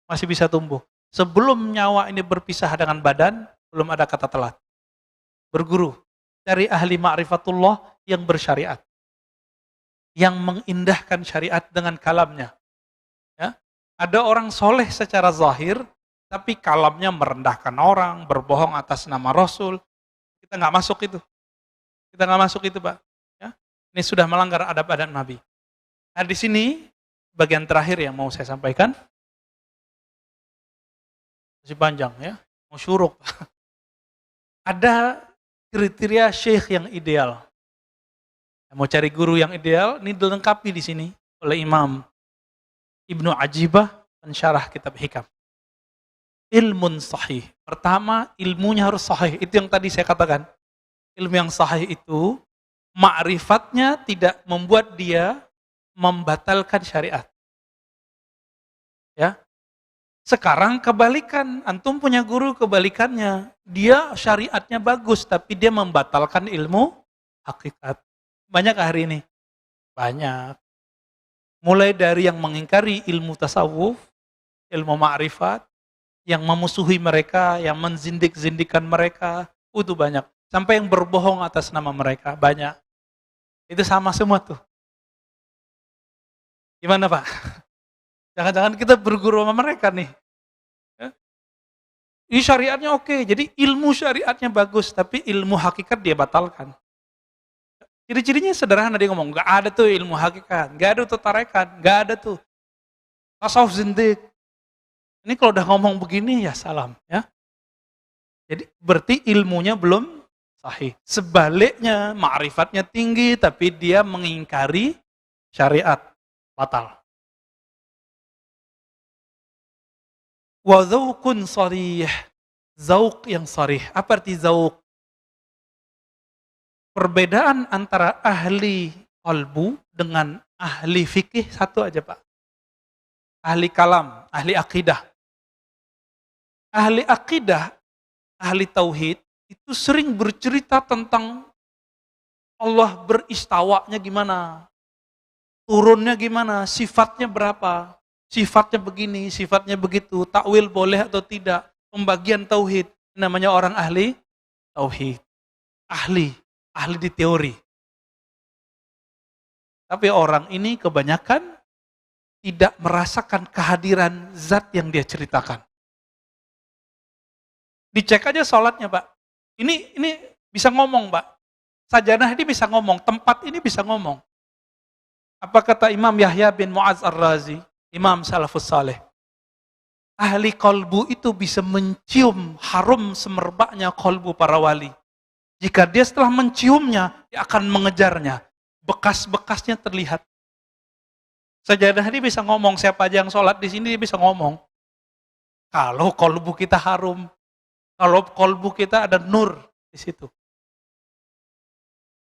masih bisa tumbuh. Sebelum nyawa ini berpisah dengan badan, belum ada kata telat. Berguru, cari ahli ma'rifatullah yang bersyariat. Yang mengindahkan syariat dengan kalamnya. Ya. Ada orang soleh secara zahir, tapi kalamnya merendahkan orang, berbohong atas nama Rasul. Kita nggak masuk itu. Kita nggak masuk itu, Pak. Ya. Ini sudah melanggar adab-adab Nabi. Nah di sini bagian terakhir yang mau saya sampaikan. Masih panjang ya, mau syuruk. Ada kriteria syekh yang ideal. Mau cari guru yang ideal, ini dilengkapi di sini oleh Imam Ibnu Ajibah, pensyarah kitab Hikam. Ilmun sahih. Pertama, ilmunya harus sahih. Itu yang tadi saya katakan. Ilmu yang sahih itu, ma'rifatnya tidak membuat dia membatalkan syariat. Ya. Sekarang kebalikan, antum punya guru kebalikannya. Dia syariatnya bagus, tapi dia membatalkan ilmu hakikat. Banyak hari ini? Banyak. Mulai dari yang mengingkari ilmu tasawuf, ilmu ma'rifat, yang memusuhi mereka, yang menzindik-zindikan mereka, itu banyak. Sampai yang berbohong atas nama mereka, banyak. Itu sama semua tuh. Gimana Pak? Jangan-jangan kita berguru sama mereka nih. Ini syariatnya oke, jadi ilmu syariatnya bagus, tapi ilmu hakikat dia batalkan. Ciri-cirinya sederhana, dia ngomong, gak ada tuh ilmu hakikat, gak ada tuh tarekat, gak ada tuh tasawuf zindik. Ini kalau udah ngomong begini ya salam ya. Jadi berarti ilmunya belum sahih. Sebaliknya ma'rifatnya tinggi tapi dia mengingkari syariat, batal. Wa dzauqun sharih. Zauq yang sharih. Apa arti zauq? Perbedaan antara ahli qalbu dengan ahli fikih satu aja Pak. Ahli kalam, ahli akidah. Ahli akidah, ahli tauhid, itu sering bercerita tentang Allah beristawanya gimana, turunnya gimana, sifatnya berapa, sifatnya begini, sifatnya begitu, takwil boleh atau tidak, pembagian tauhid, namanya orang ahli tauhid. Ahli di teori. Tapi orang ini kebanyakan tidak merasakan kehadiran zat yang dia ceritakan. Dicek aja sholatnya Pak. Ini bisa ngomong Pak. Sajanah ini bisa ngomong, tempat ini bisa ngomong. Apa kata Imam Yahya bin Mu'adz Ar-Razi, Imam Salafus Saleh? Ahli kolbu itu bisa mencium harum semerbaknya kolbu para wali. Jika dia setelah menciumnya, dia akan mengejarnya. Bekas-bekasnya terlihat. Sajadah ini bisa ngomong, siapa aja yang sholat di sini dia bisa ngomong. Kalau kolbu kita harum, Kalau kolbu kita ada nur di situ.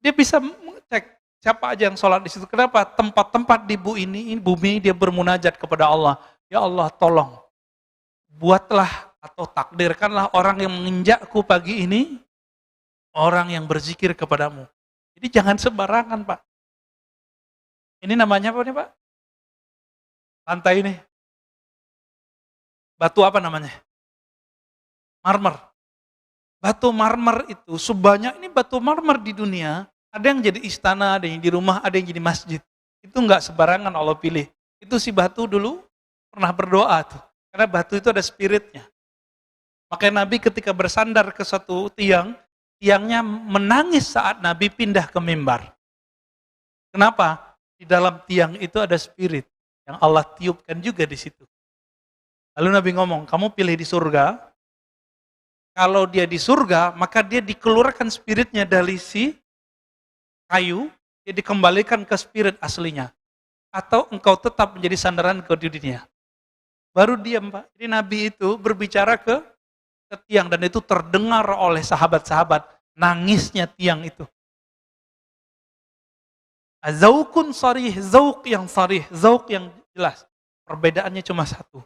Dia bisa cek siapa aja yang sholat di situ. Kenapa? Tempat-tempat di bumi dia bermunajat kepada Allah. Ya Allah, tolong buatlah atau takdirkanlah orang yang menginjakku pagi ini orang yang berzikir kepadamu. Jadi jangan sembarangan, Pak. Ini namanya apa nih, Pak? Lantai ini. Batu apa namanya? Marmer. Batu marmer itu sebanyak ini batu marmer di dunia, ada yang jadi istana, ada yang di rumah, ada yang jadi masjid. Itu enggak sembarangan Allah pilih. Itu si batu dulu pernah berdoa tuh. Karena batu itu ada spiritnya. Makanya Nabi ketika bersandar ke satu tiang, tiangnya menangis saat Nabi pindah ke mimbar. Kenapa? Di dalam tiang itu ada spirit yang Allah tiupkan juga di situ. Lalu Nabi ngomong, kamu pilih di surga. Kalau dia di surga, maka dia dikeluarkan spiritnya dari si kayu, dia dikembalikan ke spirit aslinya. Atau engkau tetap menjadi sandaran ke dunia. Baru diam, Pak. Jadi Nabi itu berbicara ke tiang dan itu terdengar oleh sahabat-sahabat. Nangisnya tiang itu. Zaukun sarih, zauk yang sarih, zauk yang jelas. Perbedaannya cuma satu.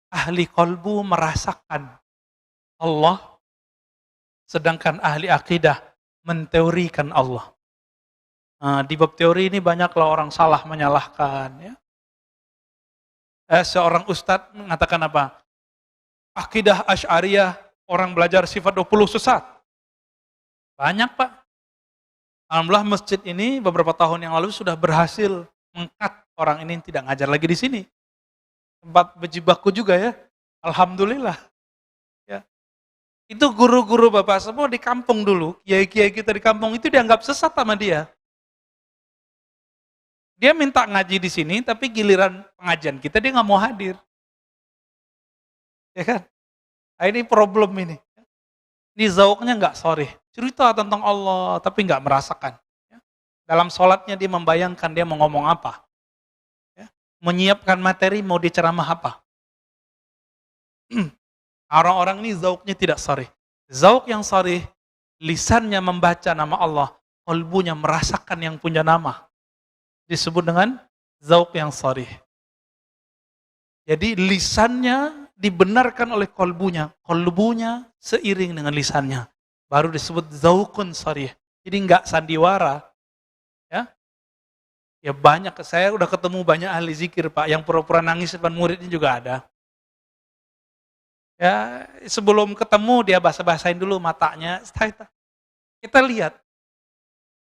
Ahli kolbu merasakan Allah, sedangkan ahli akidah menteorikan Allah. Nah, di bab teori ini banyaklah orang salah menyalahkan. Ya. Seorang ustadz mengatakan apa? Akidah Asy'ariyah, orang belajar sifat 20 sesat. Banyak, Pak. Alhamdulillah masjid ini beberapa tahun yang lalu sudah berhasil mengkat orang ini tidak ngajar lagi di sini. Tempat berjibaku juga ya. Alhamdulillah. Ya. Itu guru-guru Bapak semua di kampung dulu, kiai-kiai kita di kampung itu dianggap sesat sama dia. Dia minta ngaji di sini, tapi giliran pengajian kita dia nggak mau hadir. Ya kan? Nah, ini problem ini. Ini zauknya nggak sorry. Cerita tentang Allah, tapi nggak merasakan. Ya. Dalam sholatnya dia membayangkan dia mau ngomong apa. Ya. Menyiapkan materi mau diceramah apa. Orang-orang ini zauknya tidak sorry. Zauk yang sorry, lisannya membaca nama Allah, kolbunya merasakan yang punya nama. Disebut dengan zauk yang sorry. Jadi lisannya dibenarkan oleh kolbunya seiring dengan lisannya. Baru disebut zaukun sorry. Jadi enggak sandiwara. Ya banyak, saya udah ketemu banyak ahli zikir Pak, yang pura-pura nangis depan muridnya juga ada. Ya, sebelum ketemu dia bahasa-bahasain dulu matanya. Kita lihat.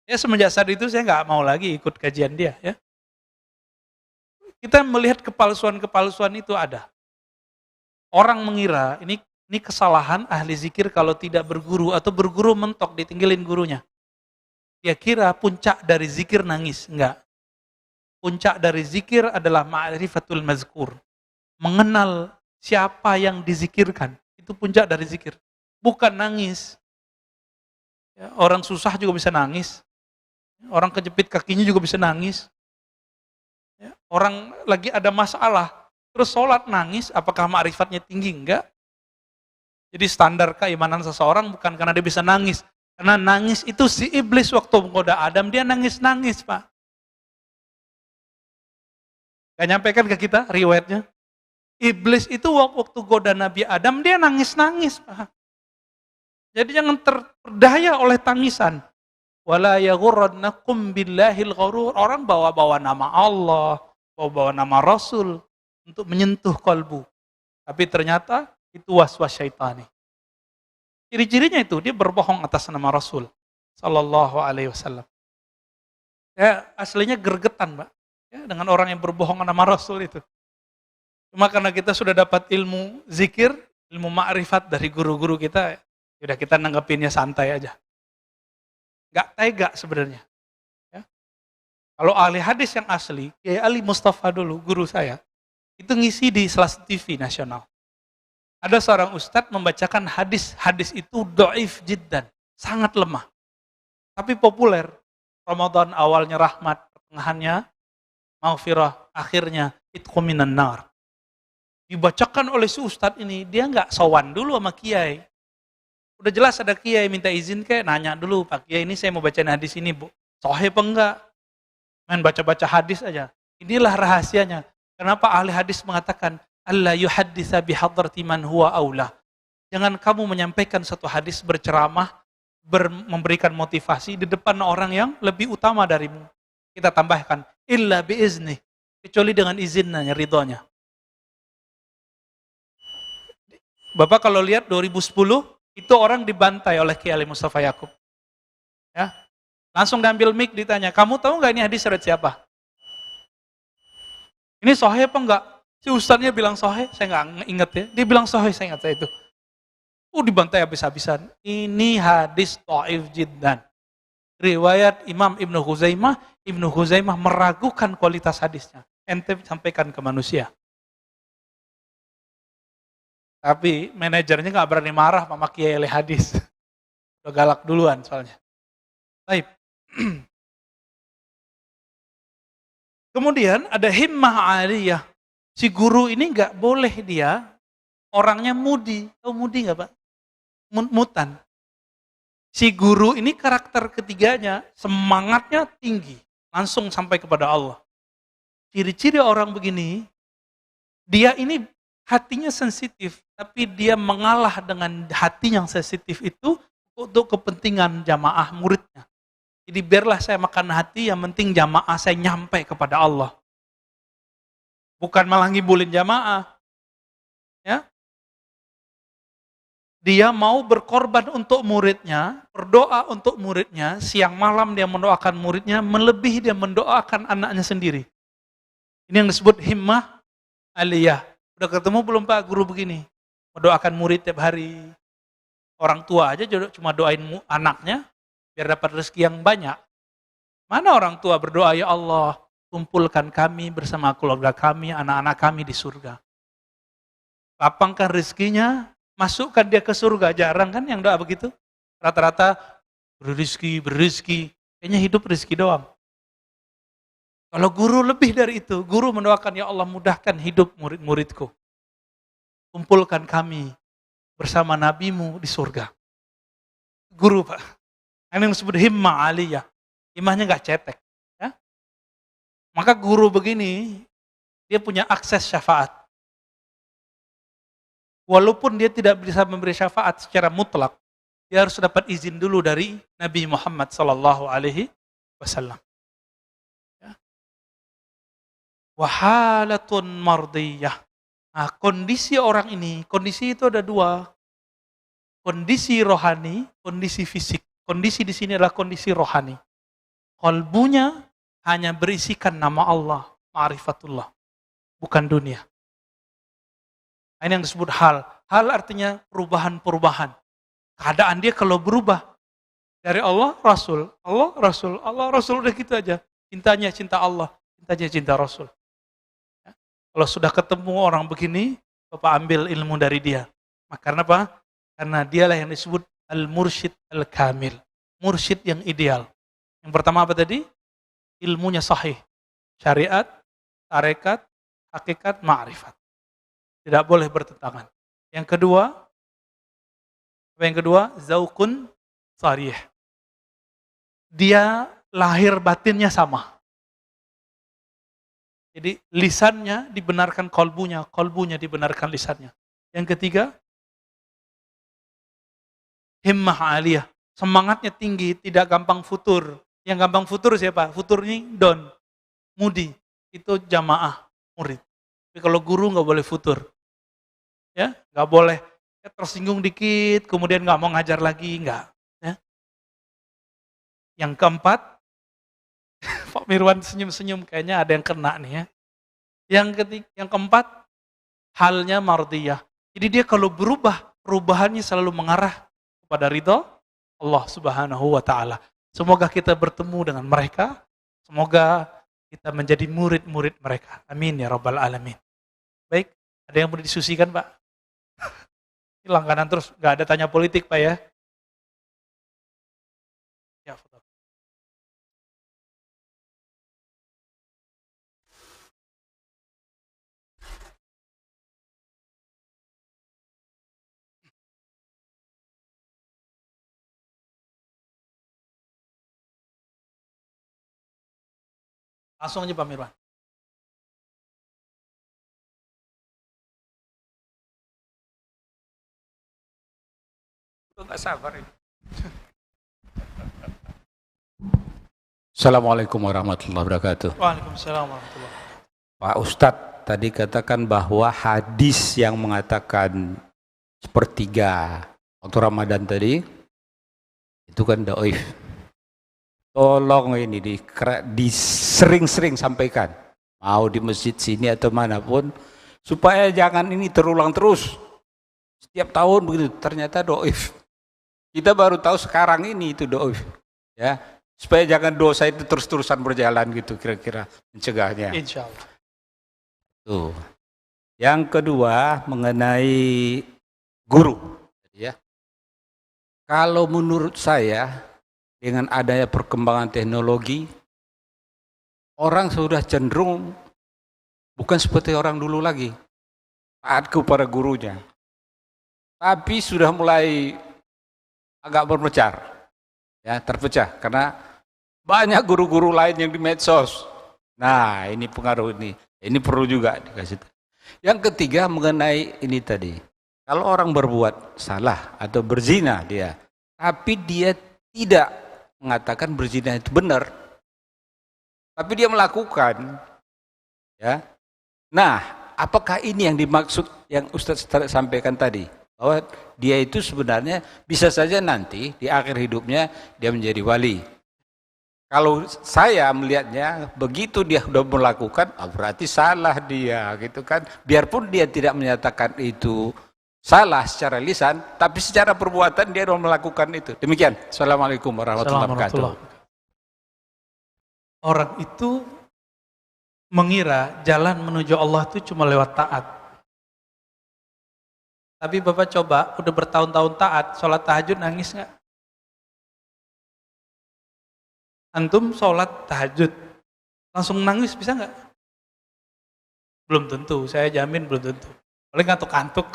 Ya semenjak saat itu saya nggak mau lagi ikut kajian dia. Ya. Kita melihat kepalsuan-kepalsuan itu ada. Orang mengira ini kesalahan ahli zikir kalau tidak berguru atau berguru mentok ditinggalin gurunya. Dia kira puncak dari zikir nangis, enggak. Puncak dari zikir adalah ma'rifatul mazkur. Mengenal siapa yang dizikirkan. Itu puncak dari zikir. Bukan nangis. Ya, orang susah juga bisa nangis. Orang kejepit kakinya juga bisa nangis. Ya, orang lagi ada masalah, terus sholat nangis, apakah ma'rifatnya tinggi? Enggak. Jadi standar keimanan seseorang bukan karena dia bisa nangis. Karena nangis itu si iblis waktu menggoda Adam, dia nangis-nangis Pak. Gak nyampe kan ke kita riwayatnya? Iblis itu waktu goda Nabi Adam, dia nangis-nangis Pak. Jadi jangan terperdaya oleh tangisan. Wala yaghurrannakum billahil gharur. Orang bawa-bawa nama Allah, bawa-bawa nama Rasul untuk menyentuh kalbu. Tapi ternyata itu waswas syaitani. Ciri-cirinya itu dia berbohong atas nama Rasul sallallahu alaihi wasallam. Ya, aslinya gregetan, Mbak. Ya, dengan orang yang berbohong nama Rasul itu. Cuma karena kita sudah dapat ilmu zikir, ilmu ma'rifat dari guru-guru kita, sudah kita nanggepinnya santai aja. Gak tega sebenarnya. Ya. Kalau ahli hadis yang asli, Kiai Ali Mustafa dulu, guru saya, itu ngisi di Selas TV nasional. Ada seorang ustadz membacakan hadis itu dhaif jiddan, sangat lemah. Tapi populer. Ramadan awalnya rahmat, pertengahannya maghfirah, akhirnya itqu minan nar. Dibacakan oleh si ustadz ini, dia nggak sowan dulu sama kiai. Udah jelas ada kiai minta izin kayak nanya dulu, Pak Kiai ini saya mau bacain hadis ini, Bu. Sahih apa enggak? Main baca-baca hadis aja. Inilah rahasianya. Kenapa ahli hadis mengatakan Allah yuhadditsa bihadrati man huwa aula. Jangan kamu menyampaikan satu hadis berceramah, memberikan motivasi di depan orang yang lebih utama darimu. Kita tambahkan illa biizni, kecuali dengan izinnya, ridhonya. Bapak kalau lihat 2010 itu orang dibantai oleh Kiai Ali Mustafa Yakub. Ya. Langsung diambil mic ditanya, "Kamu tahu nggak ini hadis riwayat siapa?" Ini sahih apa enggak? Si ustaznya bilang sahih, saya nggak inget ya. Dia bilang sahih, saya ingat saya itu. Dibantai habis-habisan. Ini hadis dhaif jiddan. Riwayat Imam Ibnu Huzaimah meragukan kualitas hadisnya. Ente sampaikan ke manusia. Tapi manajernya nggak berani marah sama Kiai Ali hadis. Udah galak duluan soalnya. Baik. Kemudian ada himmah aliyah. Si guru ini nggak boleh dia orangnya mudi. Tahu mudi nggak Pak? Mutan. Si guru ini karakter ketiganya semangatnya tinggi. Langsung sampai kepada Allah. Ciri-ciri orang begini, dia ini hatinya sensitif. Tapi dia mengalah dengan hati yang sensitif itu untuk kepentingan jamaah muridnya. Jadi biarlah saya makan hati, yang penting jamaah saya nyampe kepada Allah. Bukan malah ngibulin jamaah. Ya. Dia mau berkorban untuk muridnya, berdoa untuk muridnya, siang malam dia mendoakan muridnya, melebihi dia mendoakan anaknya sendiri. Ini yang disebut himmah aliyah. Udah ketemu belum Pak guru begini? Mendoakan murid tiap hari. Orang tua aja cuma doain anaknya, biar dapat rezeki yang banyak. Mana orang tua berdoa, ya Allah, kumpulkan kami bersama keluarga kami, anak-anak kami di surga. Lapangkan rezekinya, masukkan dia ke surga. Jarang kan yang doa begitu? Rata-rata berizki. Kayaknya hidup rezeki doang. Kalau guru lebih dari itu, guru mendoakan, ya Allah mudahkan hidup murid-muridku. Kumpulkan kami bersama nabimu di surga. Guru Pak. Ini yang disebut himmah aliyah. Himmahnya nggak cetek. Ya? Maka guru begini, dia punya akses syafaat. Walaupun dia tidak bisa memberi syafaat secara mutlak, dia harus dapat izin dulu dari Nabi Muhammad sallallahu alaihi wasallam. Wahalatun mardiyah. Nah, kondisi orang ini, kondisi itu ada dua. Kondisi rohani, kondisi fisik. Kondisi di sini adalah kondisi rohani. Kalbunya hanya berisikan nama Allah, ma'rifatullah, bukan dunia. Ini yang disebut hal. Hal artinya perubahan-perubahan. Keadaan dia kalau berubah dari Allah, Rasul, Allah, Rasul, Allah, Rasul, udah gitu aja. Cintanya cinta Allah, cintanya cinta Rasul. Ya. Kalau sudah ketemu orang begini, Bapak ambil ilmu dari dia. Karena apa? Karena dialah yang disebut al-mursyid al-kamil. Mursyid yang ideal. Yang pertama apa tadi? Ilmunya sahih. Syariat, tarekat, hakikat, ma'rifat. Tidak boleh bertentangan. Yang kedua, apa yang kedua? Zaukun sarih. Dia lahir batinnya sama. Jadi lisannya dibenarkan kolbunya, kolbunya dibenarkan lisannya. Yang ketiga, himmah aliyah. Semangatnya tinggi, tidak gampang futur. Yang gampang futur siapa? Futur ini don, mudi. Itu jamaah, murid. Tapi kalau guru nggak boleh futur. Ya, nggak boleh ya, tersinggung dikit, kemudian nggak mau ngajar lagi, nggak. Ya. Yang keempat, Pak Mirwan senyum-senyum, kayaknya ada yang kena nih ya. Yang keempat, halnya mardiyah. Jadi dia kalau berubah, perubahannya selalu mengarah kepada ridho Allah Subhanahu wa Ta'ala. Semoga kita bertemu dengan mereka, semoga kita menjadi murid-murid mereka. Amin ya Rabbal Alamin. Baik, ada yang mau didiskusikan Pak? Ini langganan terus, nggak ada tanya politik Pak ya? Ya, foto. Langsung aja Pak Mirwan. Itu nggak sabar ini. Assalamualaikum warahmatullahi wabarakatuh. Waalaikumsalam warahmatullahi wabarakatuh. Pak Ustadz tadi katakan bahwa hadis yang mengatakan sepertiga waktu Ramadan tadi itu kan dhaif. Tolong ini disering-sering sampaikan, mau di masjid sini atau manapun, supaya jangan ini terulang terus. Setiap tahun begitu, ternyata dhaif. Kita baru tahu sekarang ini itu dhaif. Ya, supaya jangan dosa itu terus-terusan berjalan gitu, kira-kira mencegahnya. Insya Allah. Tuh. Yang kedua mengenai guru, ya. Kalau menurut saya dengan adanya perkembangan teknologi, orang sudah cenderung bukan seperti orang dulu lagi, taat kepada gurunya, tapi sudah mulai agak berpecah, ya, terpecah karena banyak guru-guru lain yang di medsos. Nah, ini pengaruh ini perlu juga dikasih. Yang ketiga mengenai ini tadi, kalau orang berbuat salah atau berzina dia, tapi dia tidak mengatakan berzina itu benar, tapi dia melakukan, ya. Nah, apakah ini yang dimaksud yang Ustadz sampaikan tadi, bahwa dia itu sebenarnya bisa saja nanti di akhir hidupnya dia menjadi wali? Kalau saya melihatnya begitu dia sudah melakukan, berarti salah dia, gitu kan? Biarpun dia tidak menyatakan itu salah secara lisan, tapi secara perbuatan dia sudah melakukan itu. Demikian. Assalamualaikum warahmatullahi wabarakatuh. Orang itu mengira jalan menuju Allah itu cuma lewat taat. Tapi Bapak coba, udah bertahun-tahun taat, sholat tahajud nangis nggak? Antum sholat tahajud, langsung nangis bisa nggak? Belum tentu, saya jamin belum tentu. Paling ngantuk-ngantuk.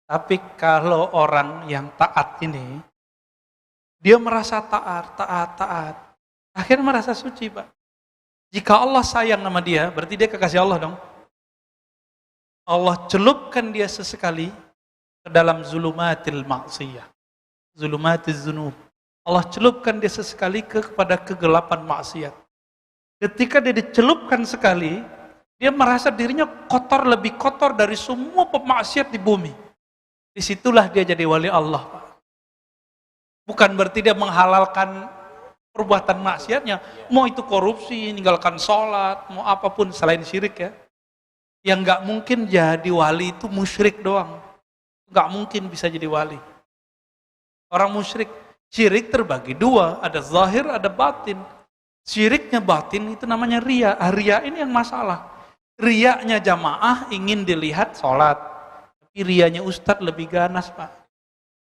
Tapi kalau orang yang taat ini, dia merasa taat. Akhirnya merasa suci, Pak. Jika Allah sayang sama dia, berarti dia kekasih Allah dong. Allah celupkan dia sesekali ke dalam zulumatil maksiyah. Zulumatil zunub. Allah celupkan dia sesekali kepada kegelapan maksiat. Ketika dia dicelupkan sekali, dia merasa dirinya kotor, lebih kotor dari semua pemaksiat di bumi. Disitulah dia jadi wali Allah, Pak. Bukan berarti dia menghalalkan perbuatan maksiatnya. Mau itu korupsi, meninggalkan sholat, mau apapun selain syirik ya. Yang nggak mungkin jadi wali itu musyrik doang. Nggak mungkin bisa jadi wali. Orang musyrik, syirik terbagi dua, ada zahir, ada batin. Syiriknya batin itu namanya riya. Riya ini yang masalah. Riyanya jamaah ingin dilihat sholat. Riyanya ustadz lebih ganas, Pak.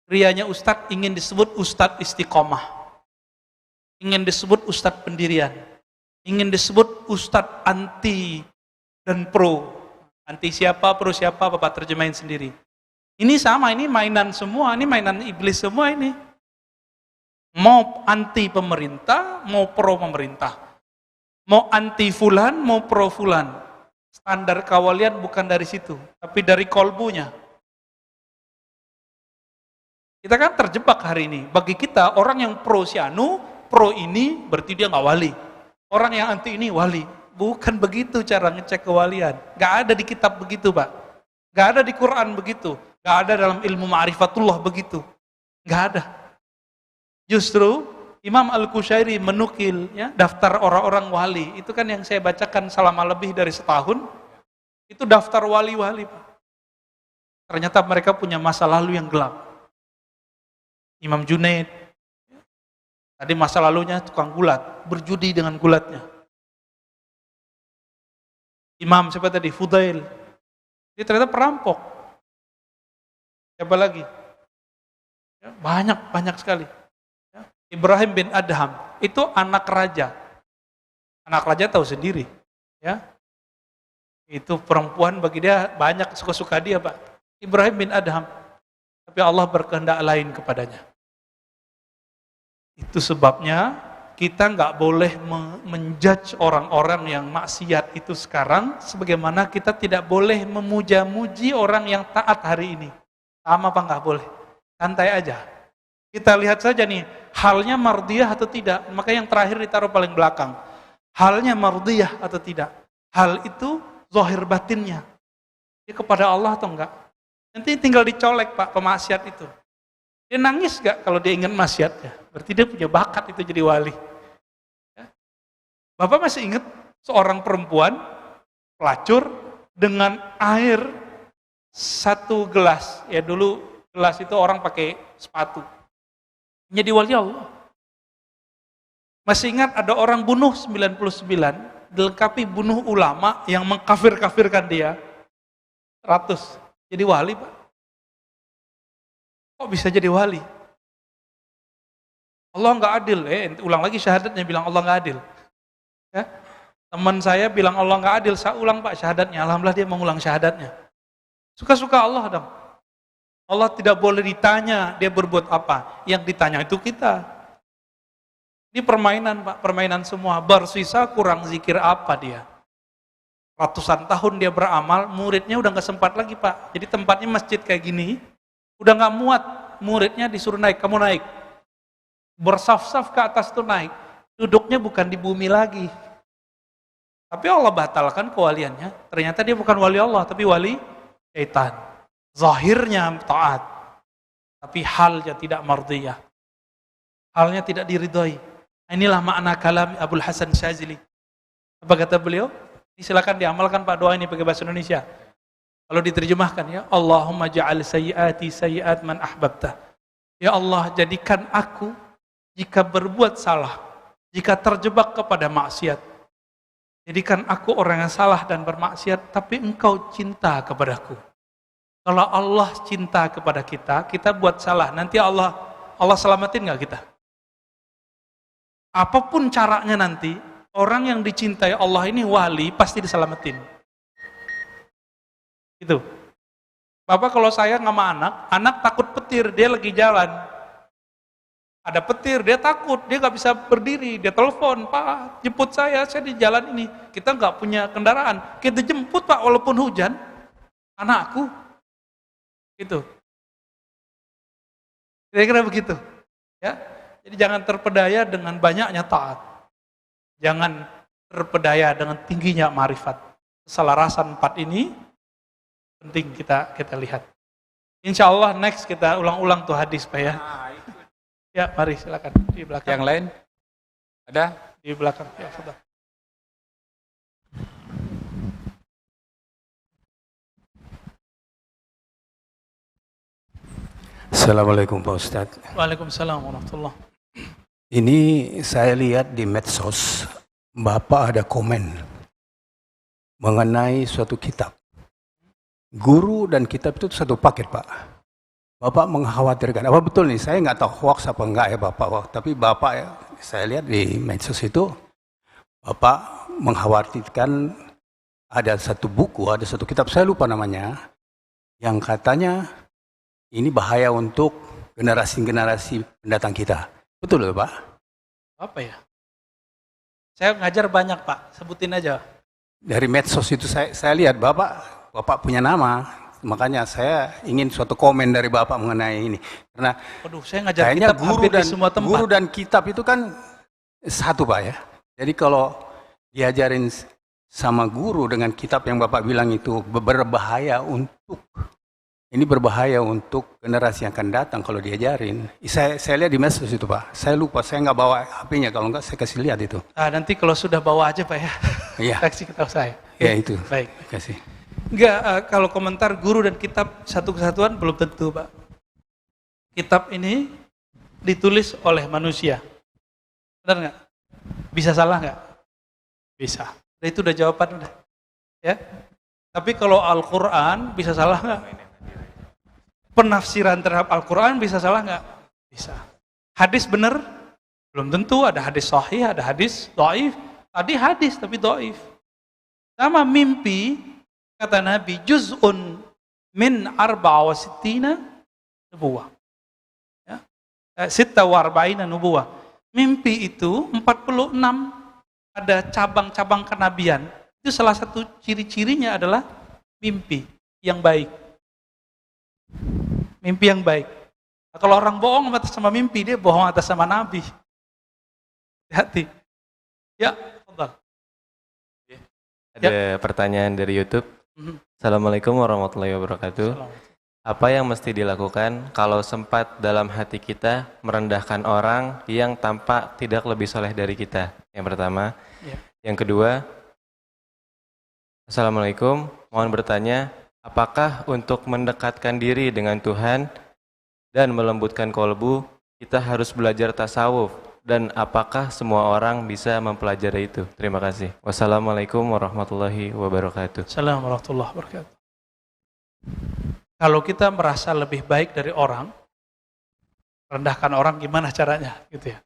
Riyanya ustadz ingin disebut ustadz istiqomah. Ingin disebut ustadz pendirian. Ingin disebut ustadz anti dan pro. Anti siapa, pro siapa, Bapak terjemahin sendiri. Ini sama, ini mainan semua, ini mainan iblis semua ini. Mau anti pemerintah, mau pro pemerintah. Mau anti fulan, mau pro fulan. Standar kawalian bukan dari situ, tapi dari kolbunya. Kita kan terjebak hari ini. Bagi kita, orang yang pro si anu, pro ini, berarti dia nggak wali. Orang yang anti ini wali. Bukan begitu cara ngecek kewalian. Nggak ada di kitab begitu, Pak. Nggak ada di Quran begitu. Nggak ada dalam ilmu ma'rifatullah begitu. Nggak ada. Justru Imam Al-Qushairi menukil ya, daftar orang-orang wali. Itu kan yang saya bacakan selama lebih dari setahun. Itu daftar wali-wali, Pak. Ternyata mereka punya masa lalu yang gelap. Imam Junaid, tadi masa lalunya tukang gulat, berjudi dengan gulatnya. Imam siapa tadi? Fudail. Dia ternyata perampok. Siapa lagi? Ya, banyak sekali. Ibrahim bin Adham, itu anak raja. Anak raja tahu sendiri. Ya. Itu perempuan bagi dia banyak suka-suka dia, Pak. Ibrahim bin Adham. Tapi Allah berkehendak lain kepadanya. Itu sebabnya kita nggak boleh menjudge orang-orang yang maksiat itu sekarang, sebagaimana kita tidak boleh memuja-muji orang yang taat hari ini. Sama apa nggak boleh? Santai aja. Kita lihat saja nih, halnya mardiyah atau tidak. Maka yang terakhir ditaruh paling belakang. Halnya mardiyah atau tidak. Hal itu zahir batinnya. Dia kepada Allah atau enggak? Nanti tinggal dicolek Pak, pemaksiat itu. Dia nangis gak kalau dia ingat maksiatnya? Berarti dia punya bakat itu jadi wali. Ya. Bapak masih ingat seorang perempuan pelacur dengan air 1 gelas. Ya dulu gelas itu orang pakai sepatu. Jadi wali Allah. Masih ingat ada orang bunuh 99, dilengkapi bunuh ulama yang mengkafir-kafirkan dia 100. Jadi wali Pak. Kok bisa jadi wali? Allah nggak adil. Ulang lagi syahadatnya bilang Allah nggak adil. Ya? Teman saya bilang Allah nggak adil. Saya ulang Pak syahadatnya. Alhamdulillah dia mengulang syahadatnya. Suka-suka Allah dong. Allah tidak boleh ditanya dia berbuat apa. Yang ditanya itu kita. Ini permainan Pak, permainan semua. Bersisa kurang zikir apa dia? Ratusan tahun dia beramal, muridnya udah nggak sempat lagi Pak. Jadi tempatnya masjid kayak gini, udah nggak muat, muridnya disuruh naik, kamu naik. Bersaf-saf ke atas tuh naik, duduknya bukan di bumi lagi. Tapi Allah batalkan kewaliannya, ternyata dia bukan wali Allah, tapi wali syaitan. Zahirnya taat, tapi halnya tidak mardiyah. Halnya tidak diridhoi. Inilah makna kalam Abul Hasan Syazili. Apa kata beliau? Ini silakan diamalkan Pak, doa ini pakai bahasa Indonesia. Kalau diterjemahkan ya, Allahumma ja'al sayyiati sayyiat man ahbabta. Ya Allah, jadikan aku jika berbuat salah, jika terjebak kepada maksiat. Jadikan aku orang yang salah dan bermaksiat, tapi engkau cinta kepadaku. Kalau Allah cinta kepada kita, kita buat salah, nanti Allah selamatin nggak kita? Apapun caranya nanti, orang yang dicintai Allah ini wali, pasti diselamatin. Itu. Bapak kalau saya sama anak takut petir, dia lagi jalan. Ada petir, dia takut, dia nggak bisa berdiri, dia telepon, Pak, jemput saya di jalan ini. Kita nggak punya kendaraan, kita jemput Pak, walaupun hujan, anakku. Gitu. Kira-kira begitu. Ya. Jadi jangan terpedaya dengan banyaknya taat. Jangan terpedaya dengan tingginya ma'rifat. Keselarasan 4 ini penting kita lihat. Insya Allah next kita ulang-ulang tuh hadis Pak ya. Ya mari silakan di belakang. Yang lain? Ada? Di belakang. Ya sudah. Assalamualaikum Pak Ustadz. Waalaikumsalam warahmatullahi. Ini saya lihat di medsos, Bapak ada komen mengenai suatu kitab. Guru dan kitab itu satu paket Pak. Bapak mengkhawatirkan, apa betul nih? Saya nggak tahu hoax apa enggak ya Bapak. Tapi Bapak ya, saya lihat di medsos itu, Bapak mengkhawatirkan ada satu buku, ada satu kitab, saya lupa namanya, yang katanya ini bahaya untuk generasi-generasi pendatang kita. Betul loh Pak? Apa ya? Saya ngajar banyak Pak, sebutin aja. Dari medsos itu saya lihat Bapak punya nama, makanya saya ingin suatu komen dari Bapak mengenai ini. Karena saya ngajar kayaknya kitab hampir di semua tempat. Guru dan kitab itu kan satu Pak ya. Jadi kalau diajarin sama guru dengan kitab yang Bapak bilang itu berbahaya untuk generasi yang akan datang kalau diajarin. Saya lihat di medsos itu Pak. Saya lupa, saya nggak bawa HP-nya. Kalau nggak saya kasih lihat itu. Nanti kalau sudah bawa aja Pak ya. Iya. Kasih kitab saya. Ya itu. Baik. Kasih. Enggak, kalau komentar guru dan kitab satu kesatuan belum tentu Pak. Kitab ini ditulis oleh manusia. Benar nggak? Bisa salah nggak? Bisa. Itu udah jawaban udah. Ya. Tapi kalau Al-Quran bisa salah nggak? Penafsiran terhadap Al-Quran bisa salah nggak? Bisa. Hadis benar? Belum tentu. Ada hadis sahih, ada hadis dhaif. Tadi hadis tapi dhaif. Sama mimpi, kata Nabi, juz'un min 64 nubuwah. Ya. 46 nubuwah. Mimpi itu 46 ada cabang-cabang kenabian. Itu salah satu ciri-cirinya adalah mimpi yang baik. Mimpi yang baik. Nah, kalau orang bohong atas sama mimpi, dia bohong atas sama Nabi. Hati. Ya, betul. Ada pertanyaan dari YouTube. Assalamualaikum warahmatullahi wabarakatuh. Apa yang mesti dilakukan kalau sempat dalam hati kita merendahkan orang yang tampak tidak lebih soleh dari kita? Yang pertama. Ya. Yang kedua, Assalamualaikum, mohon bertanya, apakah untuk mendekatkan diri dengan Tuhan dan melembutkan kolbu, kita harus belajar tasawuf? Dan apakah semua orang bisa mempelajari itu? Terima kasih. Wassalamualaikum warahmatullahi wabarakatuh. Assalamualaikum warahmatullahi wabarakatuh. Kalau kita merasa lebih baik dari orang, rendahkan orang gimana caranya, gitu ya.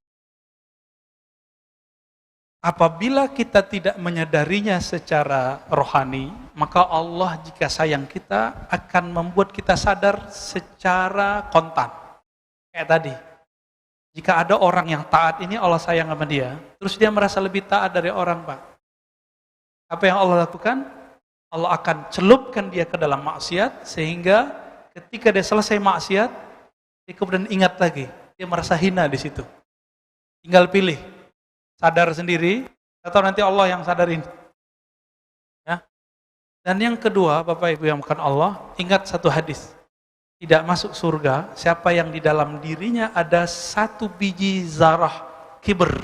Apabila kita tidak menyadarinya secara rohani, maka Allah jika sayang kita akan membuat kita sadar secara kontan. Kayak tadi, jika ada orang yang taat ini Allah sayang sama dia, terus dia merasa lebih taat dari orang, Pak. Apa yang Allah lakukan? Allah akan celupkan dia ke dalam maksiat, sehingga ketika dia selesai maksiat, dia kemudian ingat lagi, dia merasa hina di situ. Tinggal pilih, sadar sendiri, atau nanti Allah yang sadarin. Ya. Dan yang kedua, Bapak Ibu yang bukan Allah, ingat satu hadis. Tidak masuk surga, siapa yang di dalam dirinya ada 1 biji zarah kibr.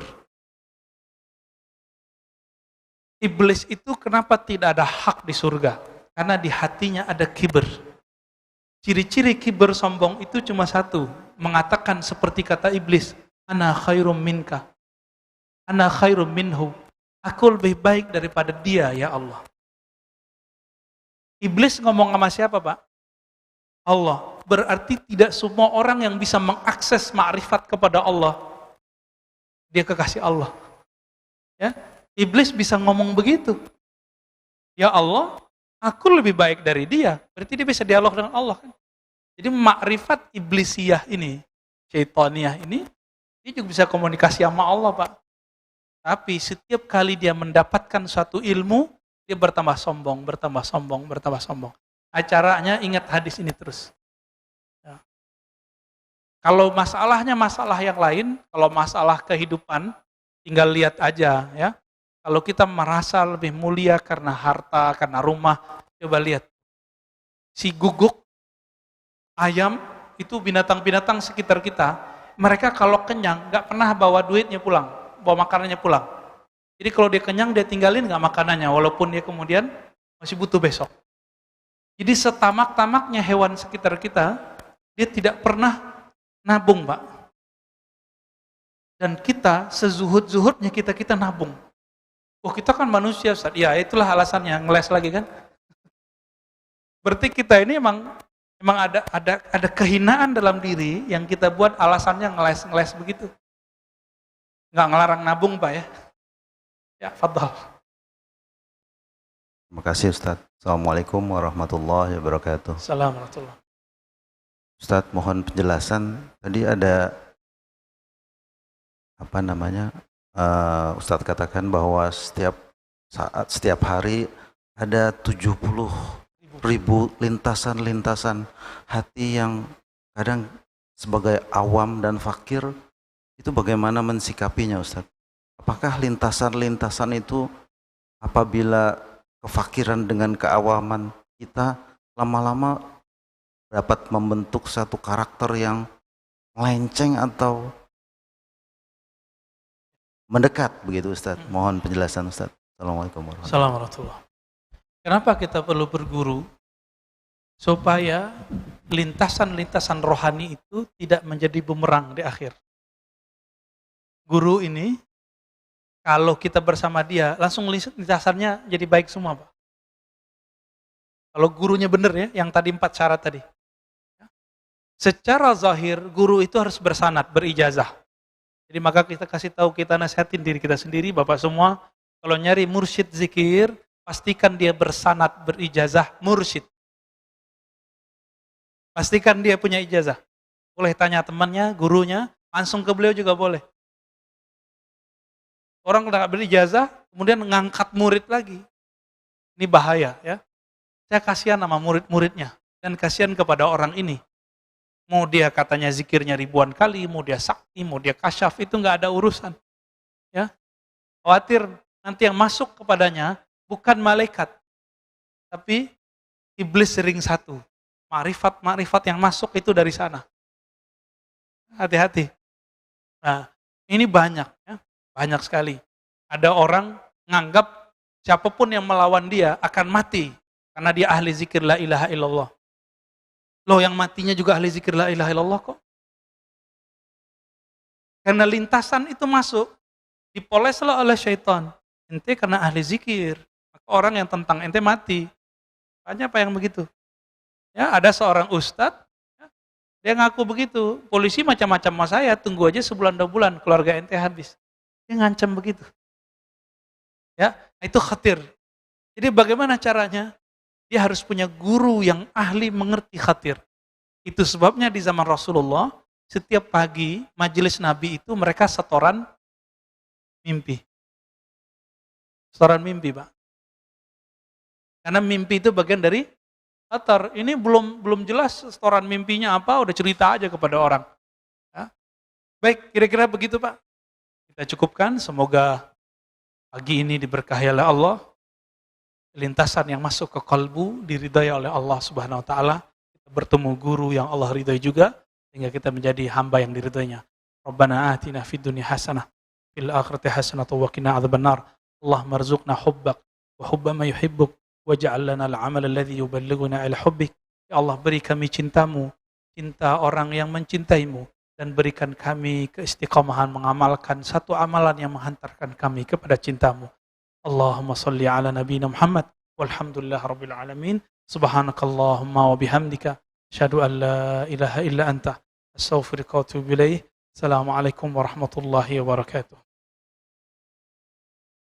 Iblis itu kenapa tidak ada hak di surga? Karena di hatinya ada kibr. Ciri-ciri kibr sombong itu cuma satu, mengatakan seperti kata iblis, ana khairum minka, ana khairum minhu, aku lebih baik daripada dia ya Allah. Iblis ngomong sama siapa, Pak? Allah. Berarti tidak semua orang yang bisa mengakses ma'rifat kepada Allah, dia kekasih Allah. Ya, iblis bisa ngomong begitu. Ya Allah, aku lebih baik dari dia. Berarti dia bisa dialog dengan Allah kan? Jadi makrifat iblisiyah ini, syaitaniyah ini, dia juga bisa komunikasi sama Allah, Pak. Tapi setiap kali dia mendapatkan suatu ilmu, dia bertambah sombong, bertambah sombong, bertambah sombong. Acaranya ingat hadis ini terus. Ya. Kalau masalahnya masalah yang lain, kalau masalah kehidupan, tinggal lihat aja ya. Kalau kita merasa lebih mulia karena harta, karena rumah, coba lihat. Si guguk, ayam, itu binatang-binatang sekitar kita, mereka kalau kenyang, nggak pernah bawa duitnya pulang, bawa makanannya pulang. Jadi kalau dia kenyang, dia tinggalin nggak makanannya, walaupun dia kemudian masih butuh besok. Jadi setamak-tamaknya hewan sekitar kita, dia tidak pernah nabung, Pak. Dan kita, sezuhud-zuhudnya kita nabung. Oh kita kan manusia, Ustaz. Ya itulah alasannya, ngeles lagi kan. Berarti kita ini emang ada kehinaan dalam diri yang kita buat alasannya ngeles begitu. Nggak ngelarang nabung, Pak ya. Ya, fadhal. Terima kasih Ustaz. Assalamualaikum warahmatullahi wabarakatuh. Assalamualaikum. Ustaz, mohon penjelasan. Tadi ada Ustaz katakan bahwa setiap hari ada 70.000 lintasan-lintasan hati yang kadang sebagai awam dan fakir itu bagaimana mensikapinya, Ustaz? Apakah lintasan-lintasan itu apabila kefakiran dengan keawaman kita lama-lama dapat membentuk satu karakter yang melenceng atau mendekat begitu, Ustaz? Mohon penjelasan, Ustaz. Assalamualaikum warahmatullahi wabarakatuh. Kenapa kita perlu berguru? Supaya lintasan-lintasan rohani itu tidak menjadi bumerang di akhir. Guru ini, kalau kita bersama dia, langsung lintasannya jadi baik semua, Pak. Kalau gurunya benar ya, yang tadi 4 syarat tadi. Secara zahir, guru itu harus bersanad, berijazah. Jadi maka kita kasih tahu, kita nasihatin diri kita sendiri, Bapak semua, kalau nyari mursyid zikir, pastikan dia bersanad, berijazah, mursyid. Pastikan dia punya ijazah. Boleh tanya temannya, gurunya, langsung ke beliau juga boleh. Orang nggak beri ijazah, kemudian ngangkat murid lagi. Ini bahaya ya. Saya kasihan sama murid-muridnya dan kasihan kepada orang ini. Mau dia katanya zikirnya ribuan kali, mau dia sakti, mau dia kasyaf, itu nggak ada urusan. Ya, khawatir nanti yang masuk kepadanya bukan malaikat, tapi iblis ring satu. Makrifat yang masuk itu dari sana. Hati-hati. Nah, ini banyak ya, banyak sekali. Ada orang nganggap siapapun yang melawan dia akan mati karena dia ahli zikir la ilaha illallah. Loh, yang matinya juga ahli zikir la ilaha illallah kok. Karena lintasan itu masuk, dipoleslah oleh syaitan. Ente karena ahli zikir, maka orang yang tentang ente mati. Banyak apa yang begitu. Ya, ada seorang ustadz, ya, dia ngaku begitu. Polisi macam-macam sama saya, tunggu aja sebulan 2 bulan, keluarga ente habis. Dia ngancam begitu. Ya, itu khatir. Jadi bagaimana caranya? Dia harus punya guru yang ahli mengerti khatir. Itu sebabnya di zaman Rasulullah, setiap pagi majelis Nabi itu mereka setoran mimpi. Setoran mimpi, Pak. Karena mimpi itu bagian dari khatar. Ini belum jelas setoran mimpinya apa, udah cerita aja kepada orang. Ya. Baik, kira-kira begitu, Pak. Kita cukupkan, semoga pagi ini diberkahi oleh Allah. Lintasan yang masuk ke kalbu diridai oleh Allah Subhanahu wa taala. Kita bertemu guru yang Allah ridai juga sehingga kita menjadi hamba yang diridainya. Rabbana atina fid dunya hasanah fil akhirati hasanah wa qina adzabannar. Allahumma arzuqna hubbak wa hubba ma yuhibbuk waj'al lana al-'amal alladhi yuballighuna ila hubbik. Ya Allah, beri kami cintamu, cinta orang yang mencintaimu, dan berikan kami keistiqomahan mengamalkan satu amalan yang menghantarkan kami kepada cintamu. Allahumma salli ala nabiyina Muhammad walhamdulillah rabbil alamin. Subhanakallahumma wa bihamdika asyhadu an la ilaha illa anta astaghfiruka wa atubu ilaik. Assalamualaikum warahmatullahi wabarakatuh.